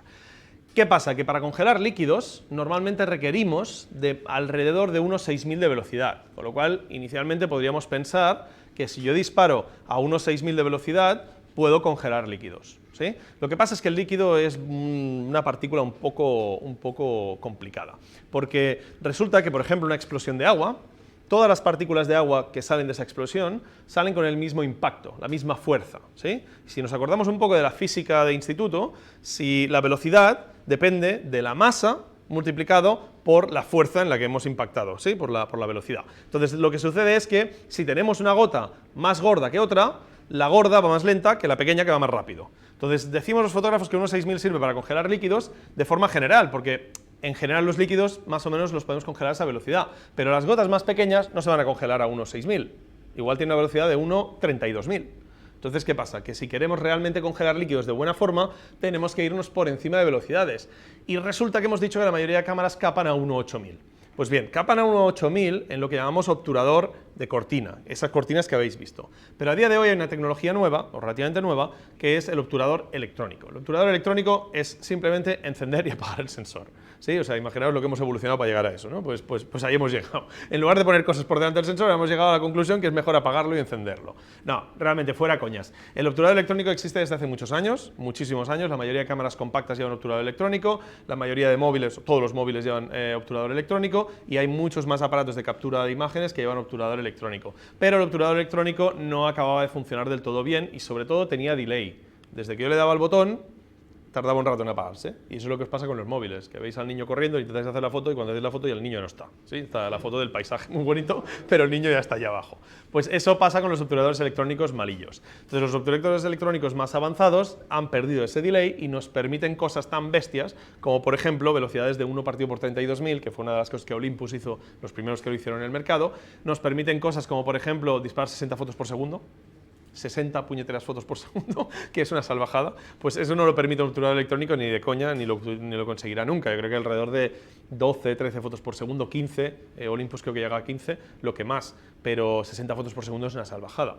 ¿Qué pasa? Que para congelar líquidos normalmente requerimos de alrededor de unos 6000 de velocidad, con lo cual inicialmente podríamos pensar que si yo disparo a unos 6000 de velocidad puedo congelar líquidos, ¿sí? Lo que pasa es que el líquido es una partícula un poco complicada, porque resulta que, por ejemplo, una explosión de agua, todas las partículas de agua que salen de esa explosión salen con el mismo impacto, la misma fuerza, ¿sí? Si nos acordamos un poco de la física de instituto, si la velocidad depende de la masa multiplicado por la fuerza en la que hemos impactado, ¿sí? Por la velocidad. Entonces, lo que sucede es que si tenemos una gota más gorda que otra, la gorda va más lenta que la pequeña que va más rápido. Entonces, decimos los fotógrafos que unos 6000 sirve para congelar líquidos de forma general, porque en general los líquidos más o menos los podemos congelar a esa velocidad, pero las gotas más pequeñas no se van a congelar a unos 6000, igual tiene una velocidad de 1.32000. Entonces, ¿qué pasa? Que si queremos realmente congelar líquidos de buena forma, tenemos que irnos por encima de velocidades. Y resulta que hemos dicho que la mayoría de cámaras capan a 1.8000. Pues bien, capan a 1.8000 en lo que llamamos obturador de cortina, esas cortinas que habéis visto. Pero a día de hoy hay una tecnología nueva, o relativamente nueva, que es el obturador electrónico. El obturador electrónico es simplemente encender y apagar el sensor, ¿sí? O sea, imaginaos lo que hemos evolucionado para llegar a eso, ¿no? Pues ahí hemos llegado. En lugar de poner cosas por delante del sensor, hemos llegado a la conclusión que es mejor apagarlo y encenderlo. No, realmente, fuera coñas. El obturador electrónico existe desde hace muchos años, muchísimos años. La mayoría de cámaras compactas llevan obturador electrónico, la mayoría de móviles, todos los móviles llevan obturador electrónico, y hay muchos más aparatos de captura de imágenes que llevan obturador electrónico. Pero el obturador electrónico no acababa de funcionar del todo bien y sobre todo tenía delay. Desde que yo le daba al botón, tardaba un rato en apagarse. Y eso es lo que os pasa con los móviles, que veis al niño corriendo, intentáis hacer la foto y cuando hacéis la foto ya el niño no está, ¿sí? Está la foto del paisaje muy bonito, pero el niño ya está allá abajo. Pues eso pasa con los obturadores electrónicos malillos. Entonces los obturadores electrónicos más avanzados han perdido ese delay y nos permiten cosas tan bestias como, por ejemplo, velocidades de 1 partido por 32.000, que fue una de las cosas que Olympus hizo, los primeros que lo hicieron en el mercado. Nos permiten cosas como, por ejemplo, disparar 60 fotos por segundo, 60 puñeteras fotos por segundo, que es una salvajada. Pues eso no lo permite un obturador electrónico ni de coña, ni lo conseguirá nunca. Yo creo que alrededor de 12, 13 fotos por segundo, 15, Olympus creo que llega a 15, lo que más, pero 60 fotos por segundo es una salvajada.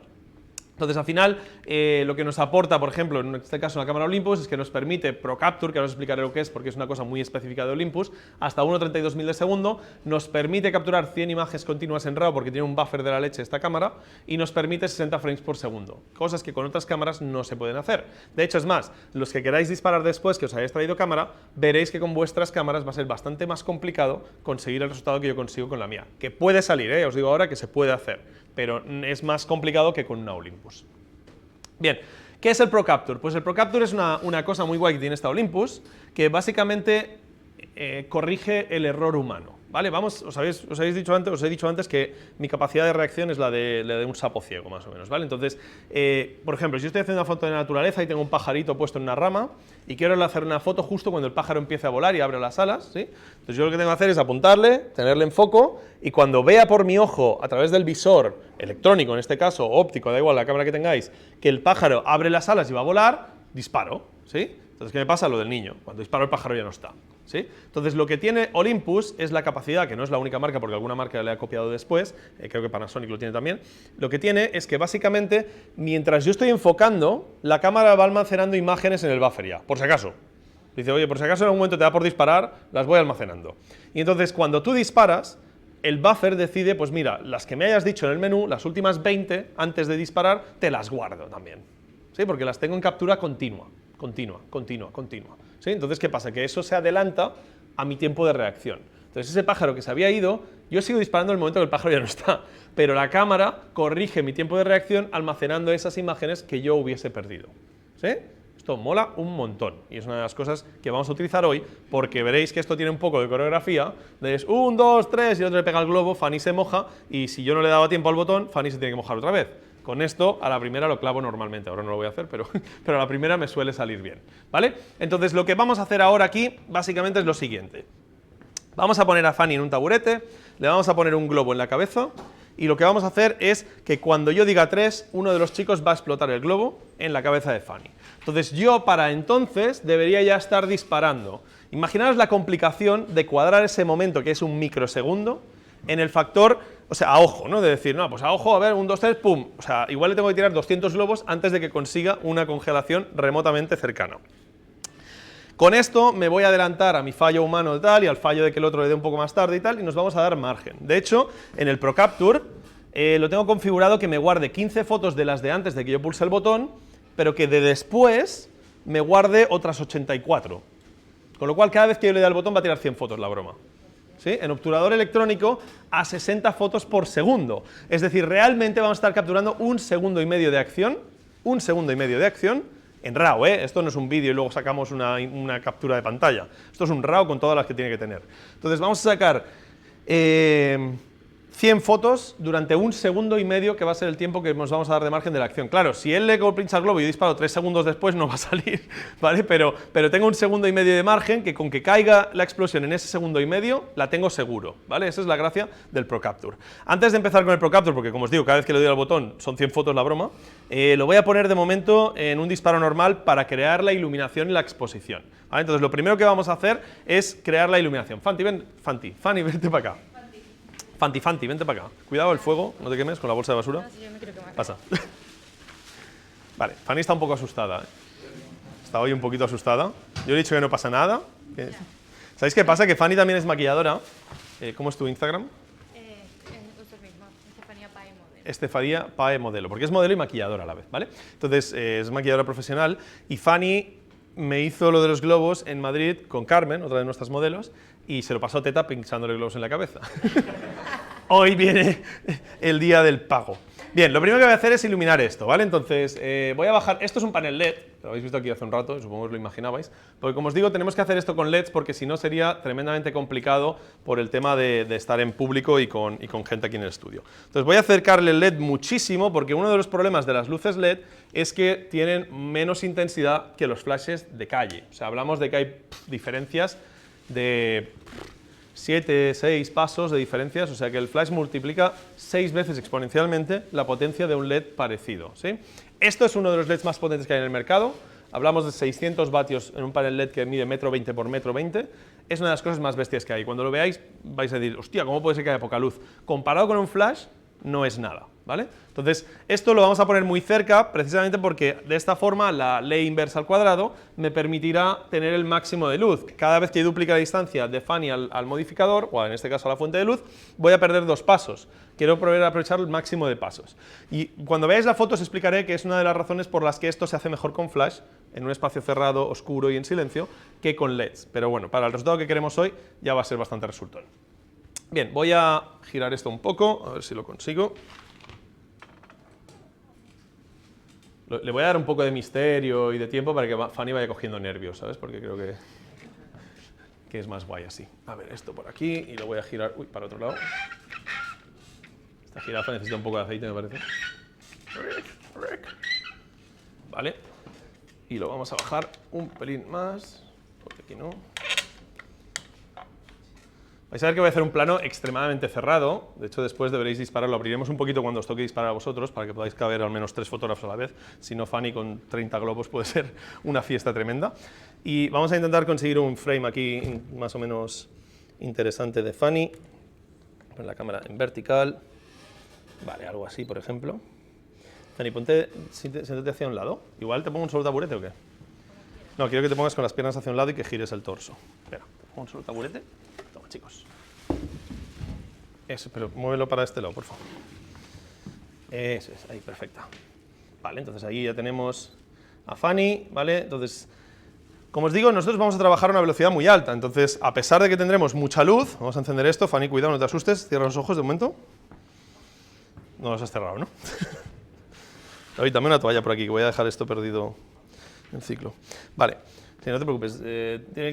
Entonces, al final, lo que nos aporta, por ejemplo, en este caso la cámara Olympus, es que nos permite ProCapture, que ahora os explicaré lo que es porque es una cosa muy específica de Olympus, hasta 1.32.000 de segundo, nos permite capturar 100 imágenes continuas en RAW porque tiene un buffer de la leche esta cámara, y nos permite 60 frames por segundo, cosas que con otras cámaras no se pueden hacer. De hecho, es más, los que queráis disparar después que os hayáis traído cámara, veréis que con vuestras cámaras va a ser bastante más complicado conseguir el resultado que yo consigo con la mía. Que puede salir, os digo ahora que se puede hacer, pero es más complicado que con una Olympus. Bien, ¿qué es el ProCapture? Pues el ProCapture es una cosa muy guay que tiene esta Olympus, que básicamente corrige el error humano, ¿vale? Vamos, os he dicho antes que mi capacidad de reacción es la de un sapo ciego, más o menos, ¿vale? Entonces, por ejemplo, si yo estoy haciendo una foto de la naturaleza y tengo un pajarito puesto en una rama y quiero hacer una foto justo cuando el pájaro empiece a volar y abre las alas, ¿sí? Entonces yo lo que tengo que hacer es apuntarle, tenerle en foco, y cuando vea por mi ojo, a través del visor electrónico, en este caso, óptico, da igual la cámara que tengáis, que el pájaro abre las alas y va a volar, disparo, ¿sí? Entonces, ¿qué me pasa? Lo del niño. Cuando disparo el pájaro ya no está, ¿sí? Entonces, lo que tiene Olympus es la capacidad, que no es la única marca, porque alguna marca le ha copiado después, creo que Panasonic lo tiene también, lo que tiene es que básicamente, mientras yo estoy enfocando, la cámara va almacenando imágenes en el buffer ya, por si acaso. Dice, oye, por si acaso en algún momento te da por disparar, las voy almacenando. Y entonces, cuando tú disparas, el buffer decide, pues mira, las que me hayas dicho en el menú, las últimas 20, antes de disparar, te las guardo también. ¿Sí? Porque las tengo en captura continua. ¿Sí? Entonces, ¿qué pasa? Que eso se adelanta a mi tiempo de reacción. Entonces, ese pájaro que se había ido, yo sigo disparando en el momento que el pájaro ya no está, pero la cámara corrige mi tiempo de reacción almacenando esas imágenes que yo hubiese perdido. ¿Sí? Esto mola un montón y es una de las cosas que vamos a utilizar hoy porque veréis que esto tiene un poco de coreografía. Es 1, 2, 3 y otro le pega el globo, Fanny se moja y si yo no le daba tiempo al botón, Fanny se tiene que mojar otra vez. Con esto, a la primera lo clavo normalmente, ahora no lo voy a hacer, pero a la primera me suele salir bien, ¿vale? Entonces, lo que vamos a hacer ahora aquí, básicamente es lo siguiente. Vamos a poner a Fanny en un taburete, le vamos a poner un globo en la cabeza y lo que vamos a hacer es que cuando yo diga 3, uno de los chicos va a explotar el globo en la cabeza de Fanny. Entonces, yo para entonces debería ya estar disparando. Imaginaos la complicación de cuadrar ese momento, que es un microsegundo, en el factor, o sea, a ojo, ¿no? De decir, no, pues a ojo, a ver, 1, 2, 3, pum. O sea, igual le tengo que tirar 200 globos antes de que consiga una congelación remotamente cercana. Con esto me voy a adelantar a mi fallo humano y tal, y al fallo de que el otro le dé un poco más tarde y tal, y nos vamos a dar margen. De hecho, en el ProCapture lo tengo configurado que me guarde 15 fotos de las de antes de que yo pulse el botón, pero que de después me guarde otras 84. Con lo cual, cada vez que yo le dé al botón va a tirar 100 fotos la broma. ¿Sí? En obturador electrónico a 60 fotos por segundo. Es decir, realmente vamos a estar capturando 1,5 segundos de acción, 1,5 segundos de acción, en RAW, ¿eh? Esto no es un vídeo y luego sacamos una captura de pantalla. Esto es un RAW con todas las que tiene que tener. Entonces vamos a sacar 100 fotos durante 1,5 segundos, que va a ser el tiempo que nos vamos a dar de margen de la acción. Claro, si él le pincha el globo y yo disparo 3 segundos después, no va a salir, ¿vale? Pero tengo 1,5 segundos de margen, que con que caiga la explosión en ese 1,5 segundos, la tengo seguro, ¿vale? Esa es la gracia del ProCapture. Antes de empezar con el ProCapture, porque como os digo, cada vez que le doy al botón son 100 fotos la broma, lo voy a poner de momento en un disparo normal para crear la iluminación y la exposición, ¿vale? Entonces, lo primero que vamos a hacer es crear la iluminación. Fanny, vente para acá. Fanti, vente para acá. Cuidado el fuego, no te quemes con la bolsa de basura. No, si yo me quiero quemar. Pasa. Vale, Fanny está un poco asustada, ¿eh? Está hoy un poquito asustada. Yo le he dicho que no pasa nada. ¿Sabéis qué pasa? Que Fanny también es maquilladora. ¿Cómo es tu Instagram? Uso el mismo, Estefanía Pae Modelo. Estefanía Pae Modelo, porque es modelo y maquilladora a la vez, ¿vale? Entonces, es maquilladora profesional y Fanny me hizo lo de los globos en Madrid con Carmen, otra de nuestras modelos, y se lo pasó teta pinchándole globos en la cabeza. Hoy viene el día del pago. Bien, lo primero que voy a hacer es iluminar esto, ¿vale? Entonces, voy a bajar, esto es un panel LED, lo habéis visto aquí hace un rato, supongo que os lo imaginabais, porque como os digo, tenemos que hacer esto con LEDs porque si no sería tremendamente complicado por el tema de estar en público y con gente aquí en el estudio. Entonces voy a acercarle el LED muchísimo porque uno de los problemas de las luces LED es que tienen menos intensidad que los flashes de calle. O sea, hablamos de que hay diferencias de 7, 6 pasos de diferencias, o sea que el flash multiplica 6 veces exponencialmente la potencia de un LED parecido, ¿sí? Esto es uno de los LEDs más potentes que hay en el mercado. Hablamos de 600 vatios en un panel LED que mide 1,20 m por 1,20 m. Es una de las cosas más bestias que hay. Cuando lo veáis vais a decir, hostia, ¿cómo puede ser que haya poca luz? Comparado con un flash, no es nada, ¿vale? Entonces, esto lo vamos a poner muy cerca, precisamente porque de esta forma la ley inversa al cuadrado me permitirá tener el máximo de luz. Cada vez que duplique la distancia de Fanny al modificador, o en este caso a la fuente de luz, voy a perder 2 pasos. Quiero aprovechar el máximo de pasos. Y cuando veáis la foto os explicaré que es una de las razones por las que esto se hace mejor con flash, en un espacio cerrado, oscuro y en silencio, que con LEDs. Pero bueno, para el resultado que queremos hoy ya va a ser bastante resultón. Bien, voy a girar esto un poco, a ver si lo consigo. Le voy a dar un poco de misterio y de tiempo para que Fanny vaya cogiendo nervios, ¿sabes? Porque creo que es más guay así. A ver, esto por aquí y lo voy a girar, para otro lado. Esta jirafa necesita un poco de aceite, me parece. Vale. Y lo vamos a bajar un pelín más, porque aquí no. Vais a ver que voy a hacer un plano extremadamente cerrado. De hecho, después deberéis disparar. Lo abriremos un poquito cuando os toque disparar a vosotros para que podáis caber al menos 3 fotógrafos a la vez. Si no, Fanny con 30 globos puede ser una fiesta tremenda. Y vamos a intentar conseguir un frame aquí más o menos interesante de Fanny. Poner la cámara en vertical. Vale, algo así, por ejemplo. Fanny, siéntate hacia un lado. Igual te pongo un solo taburete o qué. No, quiero que te pongas con las piernas hacia un lado y que gires el torso. Espera, un solo taburete. Toma, chicos. Eso, pero muévelo para este lado, por favor. Eso es, ahí, perfecta. Vale, entonces ahí ya tenemos a Fanny, ¿vale? Entonces, como os digo, nosotros vamos a trabajar a una velocidad muy alta, entonces, a pesar de que tendremos mucha luz, vamos a encender esto. Fanny, cuidado, no te asustes, cierra los ojos de momento. No los has cerrado, ¿no? David, dame una toalla por aquí, que voy a dejar esto perdido en ciclo. Vale, sí, no te preocupes,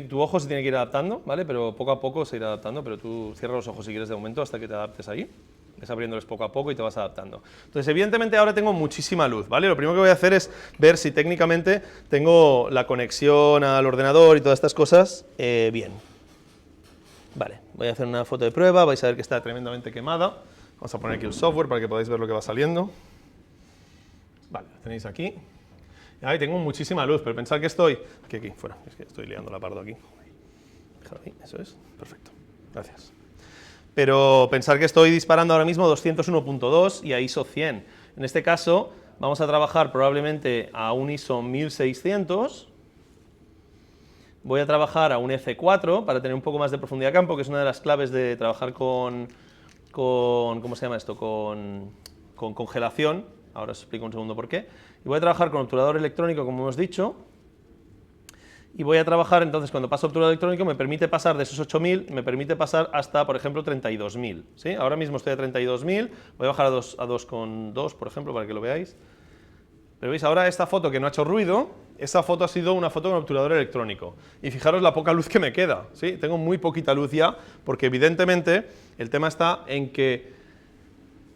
tu ojo se tiene que ir adaptando, ¿vale? Pero poco a poco se irá adaptando, pero tú cierra los ojos si quieres de momento hasta que te adaptes ahí. Ves abriéndoles poco a poco y te vas adaptando. Entonces, evidentemente ahora tengo muchísima luz, ¿vale? Lo primero que voy a hacer es ver si técnicamente tengo la conexión al ordenador y todas estas cosas bien. Vale, voy a hacer una foto de prueba, vais a ver que está tremendamente quemada. Vamos a poner aquí el software para que podáis ver lo que va saliendo. Vale, lo tenéis aquí. Ahí tengo muchísima luz, pero pensad que estoy... Aquí, fuera, es que estoy liando la parda aquí. Déjalo ahí, eso es, perfecto, gracias. Pero pensar que estoy disparando ahora mismo 201.2 y a ISO 100. En este caso vamos a trabajar probablemente a un ISO 1600. Voy a trabajar a un F4 para tener un poco más de profundidad de campo, que es una de las claves de trabajar con ¿cómo se llama esto? Con congelación. Ahora os explico un segundo por qué. Y voy a trabajar con obturador electrónico, como hemos dicho. Y voy a trabajar, entonces, cuando paso obturador electrónico, me permite pasar de esos 8000, me permite pasar hasta, por ejemplo, 32.000. ¿Sí? Ahora mismo estoy a 32.000, voy a bajar a 2,2, por ejemplo, para que lo veáis. Pero veis, ahora esta foto que no ha hecho ruido, esa foto ha sido una foto con obturador electrónico. Y fijaros la poca luz que me queda. ¿Sí? Tengo muy poquita luz ya, porque evidentemente el tema está en que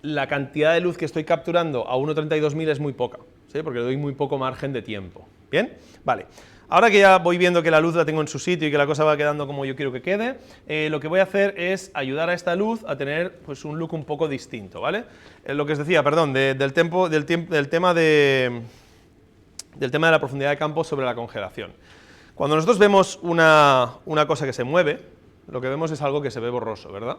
la cantidad de luz que estoy capturando a 1.32.000 es muy poca, ¿sí? Porque le doy muy poco margen de tiempo. ¿Bien? Vale. Ahora que ya voy viendo que la luz la tengo en su sitio y que la cosa va quedando como yo quiero que quede, lo que voy a hacer es ayudar a esta luz a tener pues, un look un poco distinto, ¿vale? Lo que os decía, perdón, del tema de la profundidad de campo sobre la congelación. Cuando nosotros vemos una cosa que se mueve, lo que vemos es algo que se ve borroso, ¿verdad?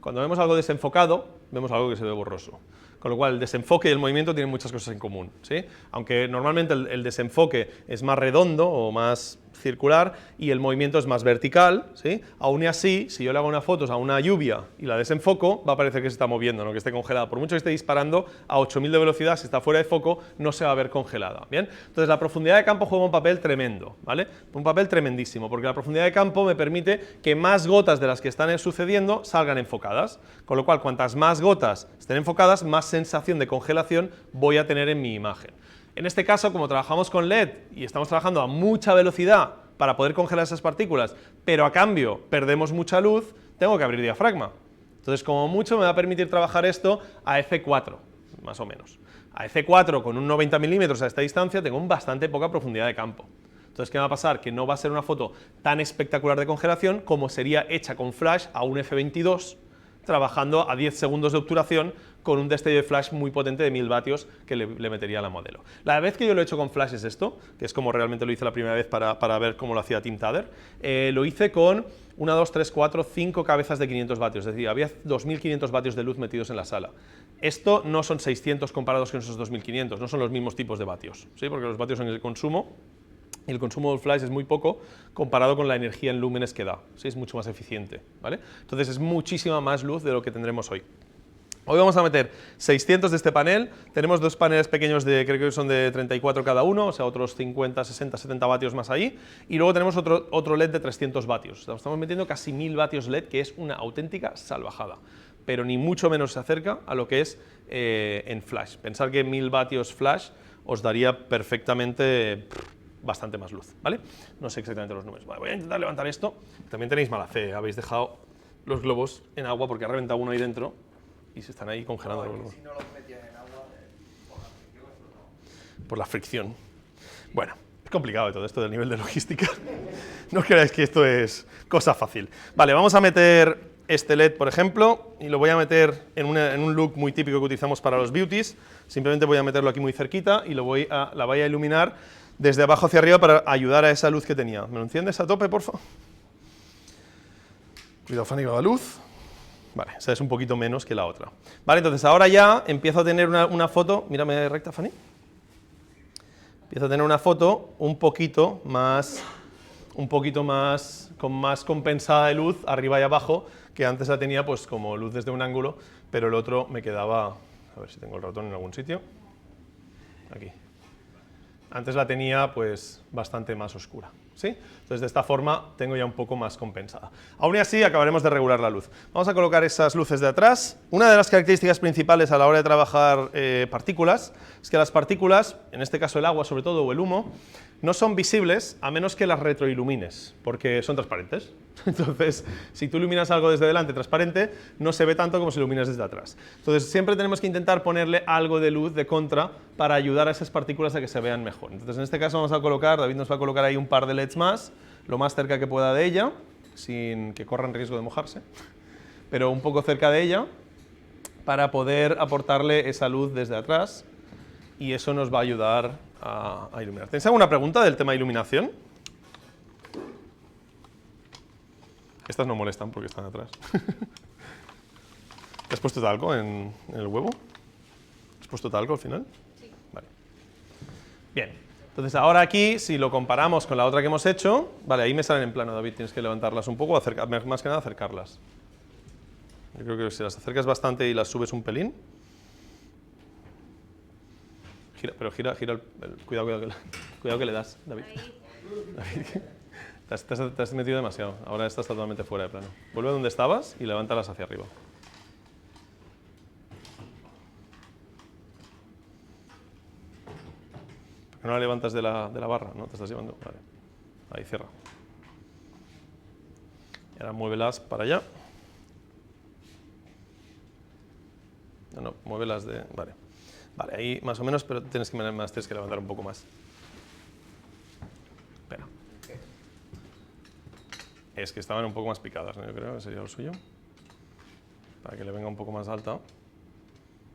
Cuando vemos algo desenfocado, vemos algo que se ve borroso. Con lo cual, el desenfoque y el movimiento tienen muchas cosas en común, ¿sí? Aunque normalmente el desenfoque es más redondo o más circular y el movimiento es más vertical, ¿sí? Aún y así, si yo le hago una foto a una lluvia y la desenfoco, va a parecer que se está moviendo, no que esté congelada. Por mucho que esté disparando a 8000 de velocidad, si está fuera de foco, no se va a ver congelada, ¿bien? Entonces, la profundidad de campo juega un papel tremendo, ¿vale? Un papel tremendísimo, porque la profundidad de campo me permite que más gotas de las que están sucediendo salgan enfocadas, con lo cual, cuantas más gotas estén enfocadas, más sensación de congelación voy a tener en mi imagen. En este caso, como trabajamos con LED y estamos trabajando a mucha velocidad para poder congelar esas partículas, pero a cambio perdemos mucha luz, tengo que abrir diafragma. Entonces, como mucho, me va a permitir trabajar esto a F4, más o menos. A F4, con un 90 milímetros a esta distancia, tengo bastante poca profundidad de campo. Entonces, ¿qué va a pasar? Que no va a ser una foto tan espectacular de congelación como sería hecha con flash a un F22, trabajando a 10 segundos de obturación con un destello de flash muy potente de 1000 vatios que le metería a la modelo. La vez que yo lo he hecho con flash es esto, que es como realmente lo hice la primera vez para ver cómo lo hacía Tim Tadder. Lo hice con 1, 2, 3, 4, 5 cabezas de 500 vatios, es decir, había 2500 vatios de luz metidos en la sala. Esto no son 600 comparados con esos 2500, no son los mismos tipos de vatios, ¿sí? Porque los vatios en el consumo, y el consumo del flash es muy poco comparado con la energía en lúmenes que da, ¿sí? Es mucho más eficiente, ¿vale? Entonces es muchísima más luz de lo que tendremos hoy. Hoy vamos a meter 600 de este panel, tenemos dos paneles pequeños de, creo que son de 34 cada uno, o sea, otros 50, 60, 70 vatios más ahí, y luego tenemos otro LED de 300 vatios. Estamos metiendo casi 1000 vatios LED, que es una auténtica salvajada, pero ni mucho menos se acerca a lo que es en flash. Pensar que 1000 vatios flash os daría perfectamente bastante más luz, ¿vale? No sé exactamente los números. Vale, voy a intentar levantar esto. También tenéis mala fe, habéis dejado los globos en agua porque ha reventado uno ahí dentro y se están ahí congelando los globos. Si no los metían en agua, por la fricción, no. Por la fricción. Bueno, es complicado todo esto del nivel de logística. No creáis que esto es cosa fácil. Vale, vamos a meter este LED, por ejemplo, y lo voy a meter en un look muy típico que utilizamos para los beauties. Simplemente voy a meterlo aquí muy cerquita y la voy a iluminar desde abajo hacia arriba para ayudar a esa luz que tenía. ¿Me lo enciendes a tope, por favor? Cuidado, Fanny, con la luz. Vale, esa es un poquito menos que la otra. Vale, entonces ahora ya empiezo a tener una foto. Mírame recta, Fanny. empiezo a tener una foto un poquito más, con más compensada de luz arriba y abajo, que antes la tenía pues como luz desde un ángulo, pero el otro me quedaba, a ver si tengo el ratón en algún sitio, aquí. Antes la tenía pues bastante más oscura, ¿sí? Entonces de esta forma tengo ya un poco más compensada. Aún así acabaremos de regular la luz. Vamos a colocar esas luces de atrás. Una de las características principales a la hora de trabajar partículas es que las partículas, en este caso el agua sobre todo o el humo, no son visibles a menos que las retroilumines, porque son transparentes. Entonces, si tú iluminas algo desde delante transparente, no se ve tanto como si iluminas desde atrás. Entonces, siempre tenemos que intentar ponerle algo de luz de contra para ayudar a esas partículas a que se vean mejor. Entonces, en este caso vamos a colocar, David nos va a colocar ahí un par de LEDs más, lo más cerca que pueda de ella, sin que corran riesgo de mojarse, pero un poco cerca de ella, para poder aportarle esa luz desde atrás, y eso nos va a ayudar a iluminar. ¿Tenéis alguna pregunta del tema de iluminación? Estas no molestan porque están atrás. ¿Te has puesto talco en el huevo? ¿Has puesto talco al final? Sí. Vale. Bien. Entonces ahora aquí, si lo comparamos con la otra que hemos hecho, vale, ahí me salen en plano, David, tienes que levantarlas un poco, más que nada acercarlas. Yo creo que si las acercas bastante y las subes un pelín. Gira cuidado que le das, David. David, te has metido demasiado, ahora estás totalmente fuera de plano. Vuelve donde estabas y levántalas hacia arriba. ¿Por qué no la levantas de la barra? ¿No? ¿Te estás llevando? Vale. Ahí, cierra. Y ahora muévelas para allá. No, muévelas de... Vale. Vale, ahí más o menos, pero tienes que levantar un poco más. Espera. Es que estaban un poco más picadas, ¿no? Yo creo que sería lo suyo. Para que le venga un poco más alta.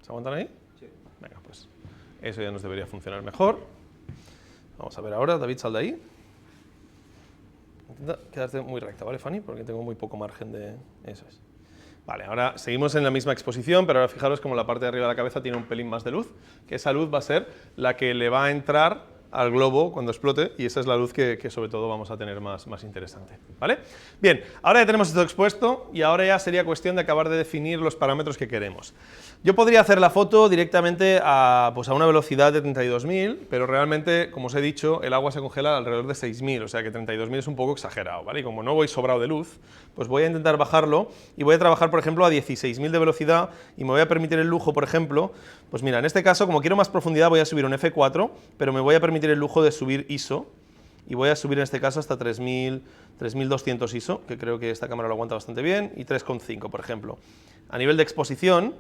¿Se aguantan ahí? Sí. Venga, pues eso ya nos debería funcionar mejor. Vamos a ver ahora, David, sal de ahí. Intenta quedarte muy recta, ¿vale, Fanny? Porque tengo muy poco margen de... Eso es. Vale, ahora seguimos en la misma exposición, pero ahora fijaros como la parte de arriba de la cabeza tiene un pelín más de luz, que esa luz va a ser la que le va a entrar al globo cuando explote, y esa es la luz que sobre todo vamos a tener más interesante, ¿vale? Bien, ahora ya tenemos esto expuesto y ahora ya sería cuestión de acabar de definir los parámetros que queremos. Yo podría hacer la foto directamente a una velocidad de 32.000, pero realmente, como os he dicho, el agua se congela alrededor de 6.000, o sea que 32.000 es un poco exagerado, ¿vale? Y como no voy sobrado de luz, pues voy a intentar bajarlo y voy a trabajar, por ejemplo, a 16.000 de velocidad y me voy a permitir el lujo, por ejemplo, pues mira, en este caso, como quiero más profundidad, voy a subir un F4, pero me voy a permitir el lujo de subir ISO y voy a subir en este caso hasta 3.200 ISO, que creo que esta cámara lo aguanta bastante bien, y 3,5, por ejemplo. A nivel de exposición,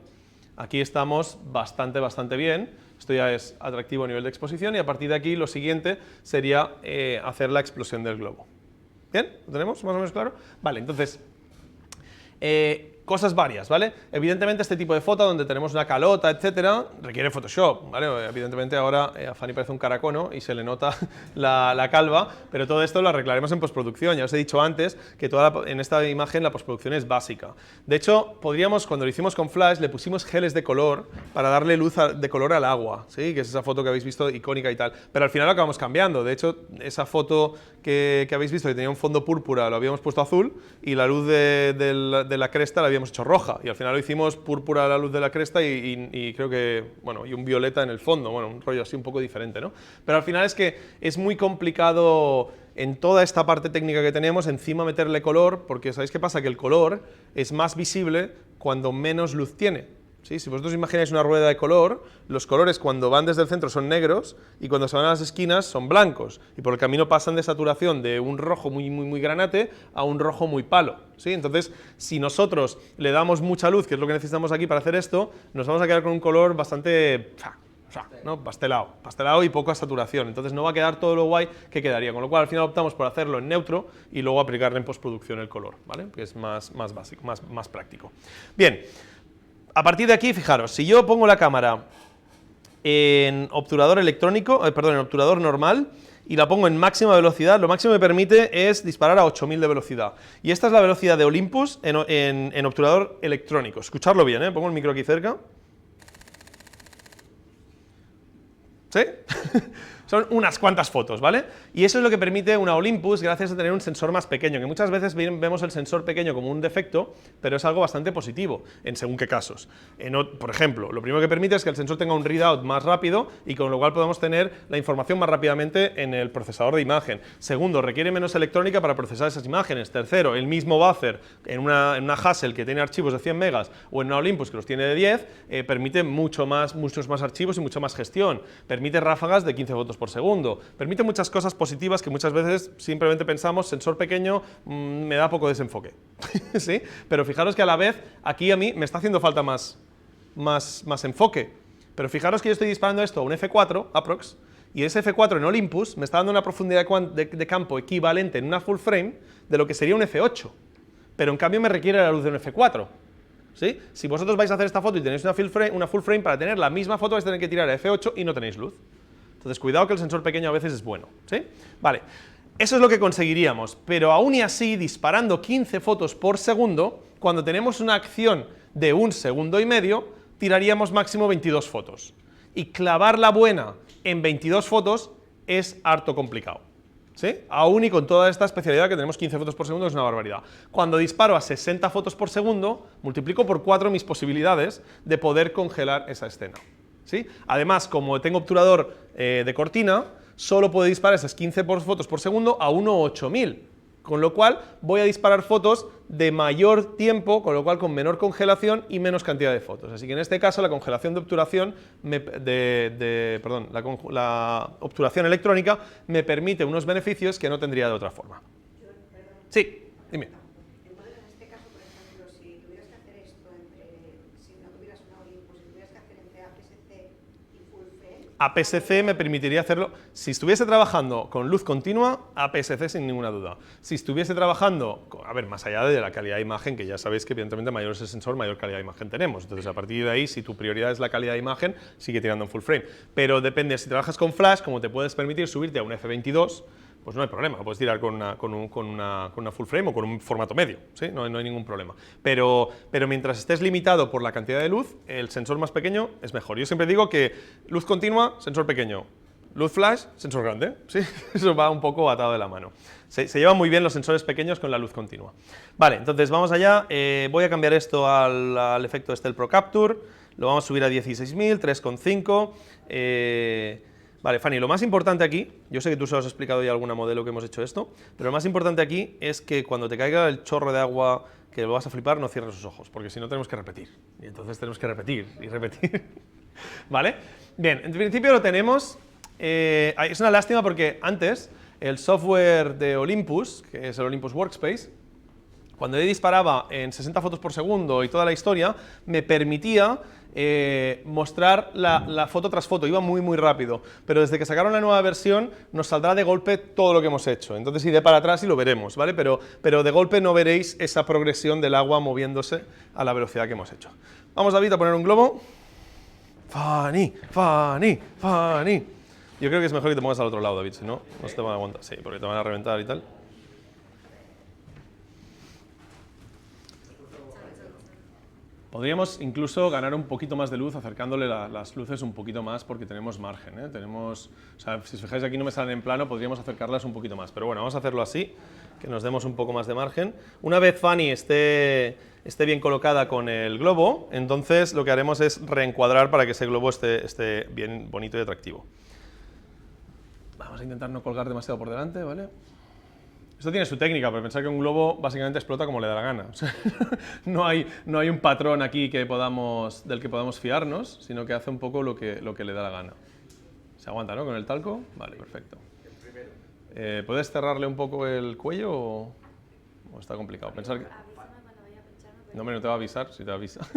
aquí estamos bastante bien, esto ya es atractivo a nivel de exposición, y a partir de aquí lo siguiente sería hacer la explosión del globo. ¿Bien? ¿Lo tenemos más o menos claro? Vale, entonces, cosas varias, ¿vale? Evidentemente este tipo de foto donde tenemos una calota, etcétera, requiere Photoshop, ¿vale? Evidentemente ahora a Fanny parece un caracono y se le nota la calva, pero todo esto lo arreglaremos en postproducción. Ya os he dicho antes que en esta imagen la postproducción es básica. De hecho, cuando lo hicimos con Flash, le pusimos geles de color para darle luz de color al agua, ¿sí? Que es esa foto que habéis visto icónica y tal, pero al final lo acabamos cambiando. De hecho, esa foto que habéis visto que tenía un fondo púrpura lo habíamos puesto azul y la luz de la cresta la habíamos hecho roja, y al final lo hicimos púrpura a la luz de la cresta y creo que, bueno, y un violeta en el fondo, bueno, un rollo así un poco diferente, ¿no? Pero al final es que es muy complicado en toda esta parte técnica que tenemos encima meterle color, porque ¿sabéis qué pasa? Que el color es más visible cuando menos luz tiene. ¿Sí? Si vosotros imagináis una rueda de color, los colores cuando van desde el centro son negros y cuando se van a las esquinas son blancos, y por el camino pasan de saturación de un rojo muy granate a un rojo muy palo, ¿sí? Entonces, si nosotros le damos mucha luz, que es lo que necesitamos aquí para hacer esto, nos vamos a quedar con un color bastante ¿no? pastelado y poca saturación, entonces no va a quedar todo lo guay que quedaría, con lo cual al final optamos por hacerlo en neutro y luego aplicarle en postproducción el color, ¿vale? Que es más básico, más práctico. Bien. A partir de aquí, fijaros, si yo pongo la cámara en obturador electrónico, en obturador normal, y la pongo en máxima velocidad, lo máximo que me permite es disparar a 8.000 de velocidad. Y esta es la velocidad de Olympus en obturador electrónico. Escuchadlo bien, ¿eh? Pongo el micro aquí cerca. ¿Sí? Son unas cuantas fotos, ¿vale? Y eso es lo que permite una Olympus gracias a tener un sensor más pequeño, que muchas veces vemos el sensor pequeño como un defecto, pero es algo bastante positivo, en según qué casos. Por ejemplo, lo primero que permite es que el sensor tenga un readout más rápido y con lo cual podemos tener la información más rápidamente en el procesador de imagen. Segundo, requiere menos electrónica para procesar esas imágenes. Tercero, el mismo buffer en una Hasselblad que tiene archivos de 100 megas o en una Olympus que los tiene de 10, permite muchos más archivos y mucha más gestión. Permite ráfagas de 15 fotos por segundo. Permite muchas cosas positivas que muchas veces simplemente pensamos, sensor pequeño, me da poco desenfoque. ¿Sí? Pero fijaros que a la vez, aquí a mí me está haciendo falta más enfoque. Pero fijaros que yo estoy disparando esto a un F4, aprox, y ese F4 en Olympus me está dando una profundidad de campo equivalente en una full frame de lo que sería un F8. Pero en cambio me requiere la luz de un F4. ¿Sí? Si vosotros vais a hacer esta foto y tenéis una full frame, para tener la misma foto vais a tener que tirar a F8 y no tenéis luz. Entonces, cuidado que el sensor pequeño a veces es bueno. ¿Sí? Vale, eso es lo que conseguiríamos, pero aún y así, disparando 15 fotos por segundo, cuando tenemos una acción de 1,5 segundos, tiraríamos máximo 22 fotos. Y clavar la buena en 22 fotos es harto complicado. ¿Sí? Aún y con toda esta especialidad que tenemos 15 fotos por segundo es una barbaridad. Cuando disparo a 60 fotos por segundo, multiplico por 4 mis posibilidades de poder congelar esa escena. ¿Sí? Además, como tengo obturador de cortina, solo puedo disparar esas 15 fotos por segundo a 1/8000, con lo cual voy a disparar fotos de mayor tiempo, con lo cual con menor congelación y menos cantidad de fotos. Así que en este caso la congelación de obturación, la obturación electrónica me permite unos beneficios que no tendría de otra forma. Sí, dime. En este caso, por ejemplo, si tuvieras que hacer esto si no tuvieras una Olympus, si tuvieras que hacer entre APS-C y Full Frame... APS-C me permitiría hacerlo, si estuviese trabajando con luz continua, APS-C sin ninguna duda. Si estuviese trabajando, a ver, más allá de la calidad de imagen, que ya sabéis que evidentemente mayor es el sensor, mayor calidad de imagen tenemos. Entonces, a partir de ahí, si tu prioridad es la calidad de imagen, sigue tirando en full frame. Pero depende, si trabajas con flash, como te puedes permitir subirte a un F22, pues no hay problema, puedes tirar con una full frame o con un formato medio, ¿sí? No hay ningún problema. Pero mientras estés limitado por la cantidad de luz, el sensor más pequeño es mejor. Yo siempre digo que luz continua, sensor pequeño. Luz flash, sensor grande, ¿sí? Eso va un poco atado de la mano. Se llevan muy bien los sensores pequeños con la luz continua. Vale, entonces vamos allá. Voy a cambiar esto al efecto del Pro Capture. Lo vamos a subir a 16.000, 3,5. Vale, Fanny, lo más importante aquí, yo sé que tú se lo has explicado ya alguna modelo que hemos hecho esto, pero lo más importante aquí es que cuando te caiga el chorro de agua que lo vas a flipar, no cierres los ojos, porque si no tenemos que repetir. Y entonces tenemos que repetir y repetir. ¿Vale? Bien, en principio lo tenemos. Es una lástima porque antes el software de Olympus, que es el Olympus Workspace, cuando yo disparaba en 60 fotos por segundo y toda la historia, me permitía mostrar la foto tras foto, iba muy rápido, pero desde que sacaron la nueva versión nos saldrá de golpe todo lo que hemos hecho, entonces iré para atrás y lo veremos, ¿vale? Pero de golpe no veréis esa progresión del agua moviéndose a la velocidad que hemos hecho. Vamos, David, a poner un globo. Fanny, Fanny, Fanny. Yo creo que es mejor que te pongas al otro lado, David, si no, no se te van a aguantar, sí, porque te van a reventar y tal. Podríamos incluso ganar un poquito más de luz acercándole las luces un poquito más porque tenemos margen, ¿eh? O sea, si os fijáis aquí no me salen en plano, podríamos acercarlas un poquito más. Pero bueno, vamos a hacerlo así, que nos demos un poco más de margen. Una vez Fanny esté bien colocada con el globo, entonces lo que haremos es reencuadrar para que ese globo esté bien bonito y atractivo. Vamos a intentar no colgar demasiado por delante, ¿vale? Esto tiene su técnica, pero pensar que un globo básicamente explota como le da la gana. O sea, no hay un patrón aquí del que podamos fiarnos, sino que hace un poco lo que le da la gana. ¿Se aguanta, no? Con el talco. Vale, perfecto. ¿Puedes cerrarle un poco el cuello o está complicado? Pensar que... No, hombre, no te va a avisar, si te avisa.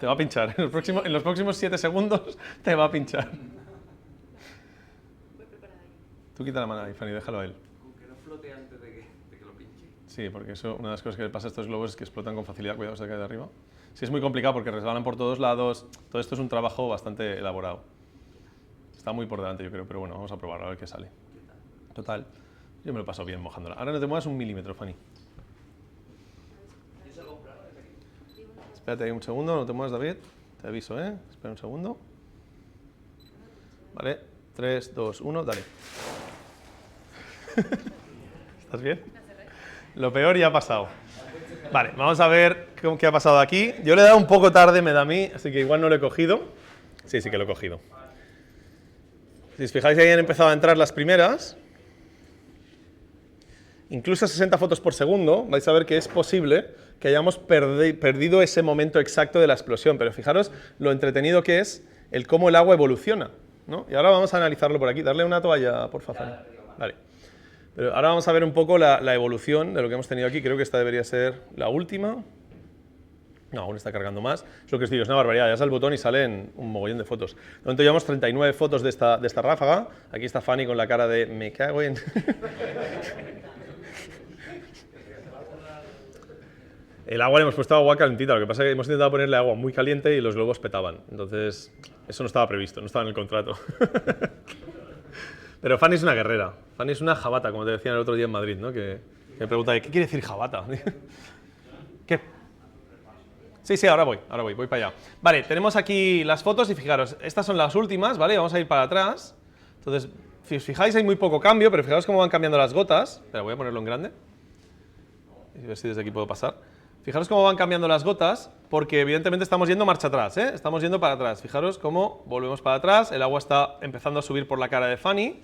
Te va a pinchar. En los próximos 7 segundos te va a pinchar. Tú quita la mano ahí, Fanny, déjalo a él. Antes de que lo pinche. Sí, porque una de las cosas que le pasa a estos globos es que explotan con facilidad. Cuidado, se cae de arriba. Sí, es muy complicado porque resbalan por todos lados. Todo esto es un trabajo bastante elaborado. Está muy por delante, yo creo, pero bueno, vamos a probarlo a ver qué sale. Total, yo me lo paso bien mojándola. Ahora no te muevas 1 milímetro, Fanny. Espérate ahí un segundo, no te muevas, David. Te aviso, ¿eh? Espera un segundo. Vale, 3, 2, 1, dale. ¿Estás bien? Lo peor ya ha pasado. Vale, vamos a ver qué ha pasado aquí. Yo le he dado un poco tarde, me da a mí, así que igual no lo he cogido. Sí, sí que lo he cogido. Si os fijáis, ahí han empezado a entrar las primeras. Incluso a 60 fotos por segundo, vais a ver que es posible que hayamos perdido ese momento exacto de la explosión. Pero fijaros lo entretenido que es el cómo el agua evoluciona, ¿no? Y ahora vamos a analizarlo por aquí. Darle una toalla, por favor. Vale. Pero ahora vamos a ver un poco la evolución de lo que hemos tenido aquí. Creo que esta debería ser la última. No, aún está cargando más. Es lo que os digo, es una barbaridad. Ya sale el botón y salen un mogollón de fotos. De momento llevamos 39 fotos de esta ráfaga. Aquí está Fanny con la cara de me cago en... El agua le hemos puesto agua calentita, lo que pasa es que hemos intentado ponerle agua muy caliente y los globos petaban. Entonces, eso no estaba previsto, no estaba en el contrato. Pero Fanny es una guerrera. Fanny es una jabata, como te decían el otro día en Madrid, ¿no? Que me pregunta, ¿qué quiere decir jabata? ¿Qué? Sí, ahora voy para allá. Vale, tenemos aquí las fotos y fijaros, estas son las últimas, ¿vale? Vamos a ir para atrás. Entonces, si os fijáis hay muy poco cambio, pero fijaros cómo van cambiando las gotas. Espera, voy a ponerlo en grande. A ver si desde aquí puedo pasar. Fijaros cómo van cambiando las gotas, porque evidentemente estamos yendo marcha atrás, ¿eh? Estamos yendo para atrás. Fijaros cómo volvemos para atrás, el agua está empezando a subir por la cara de Fanny.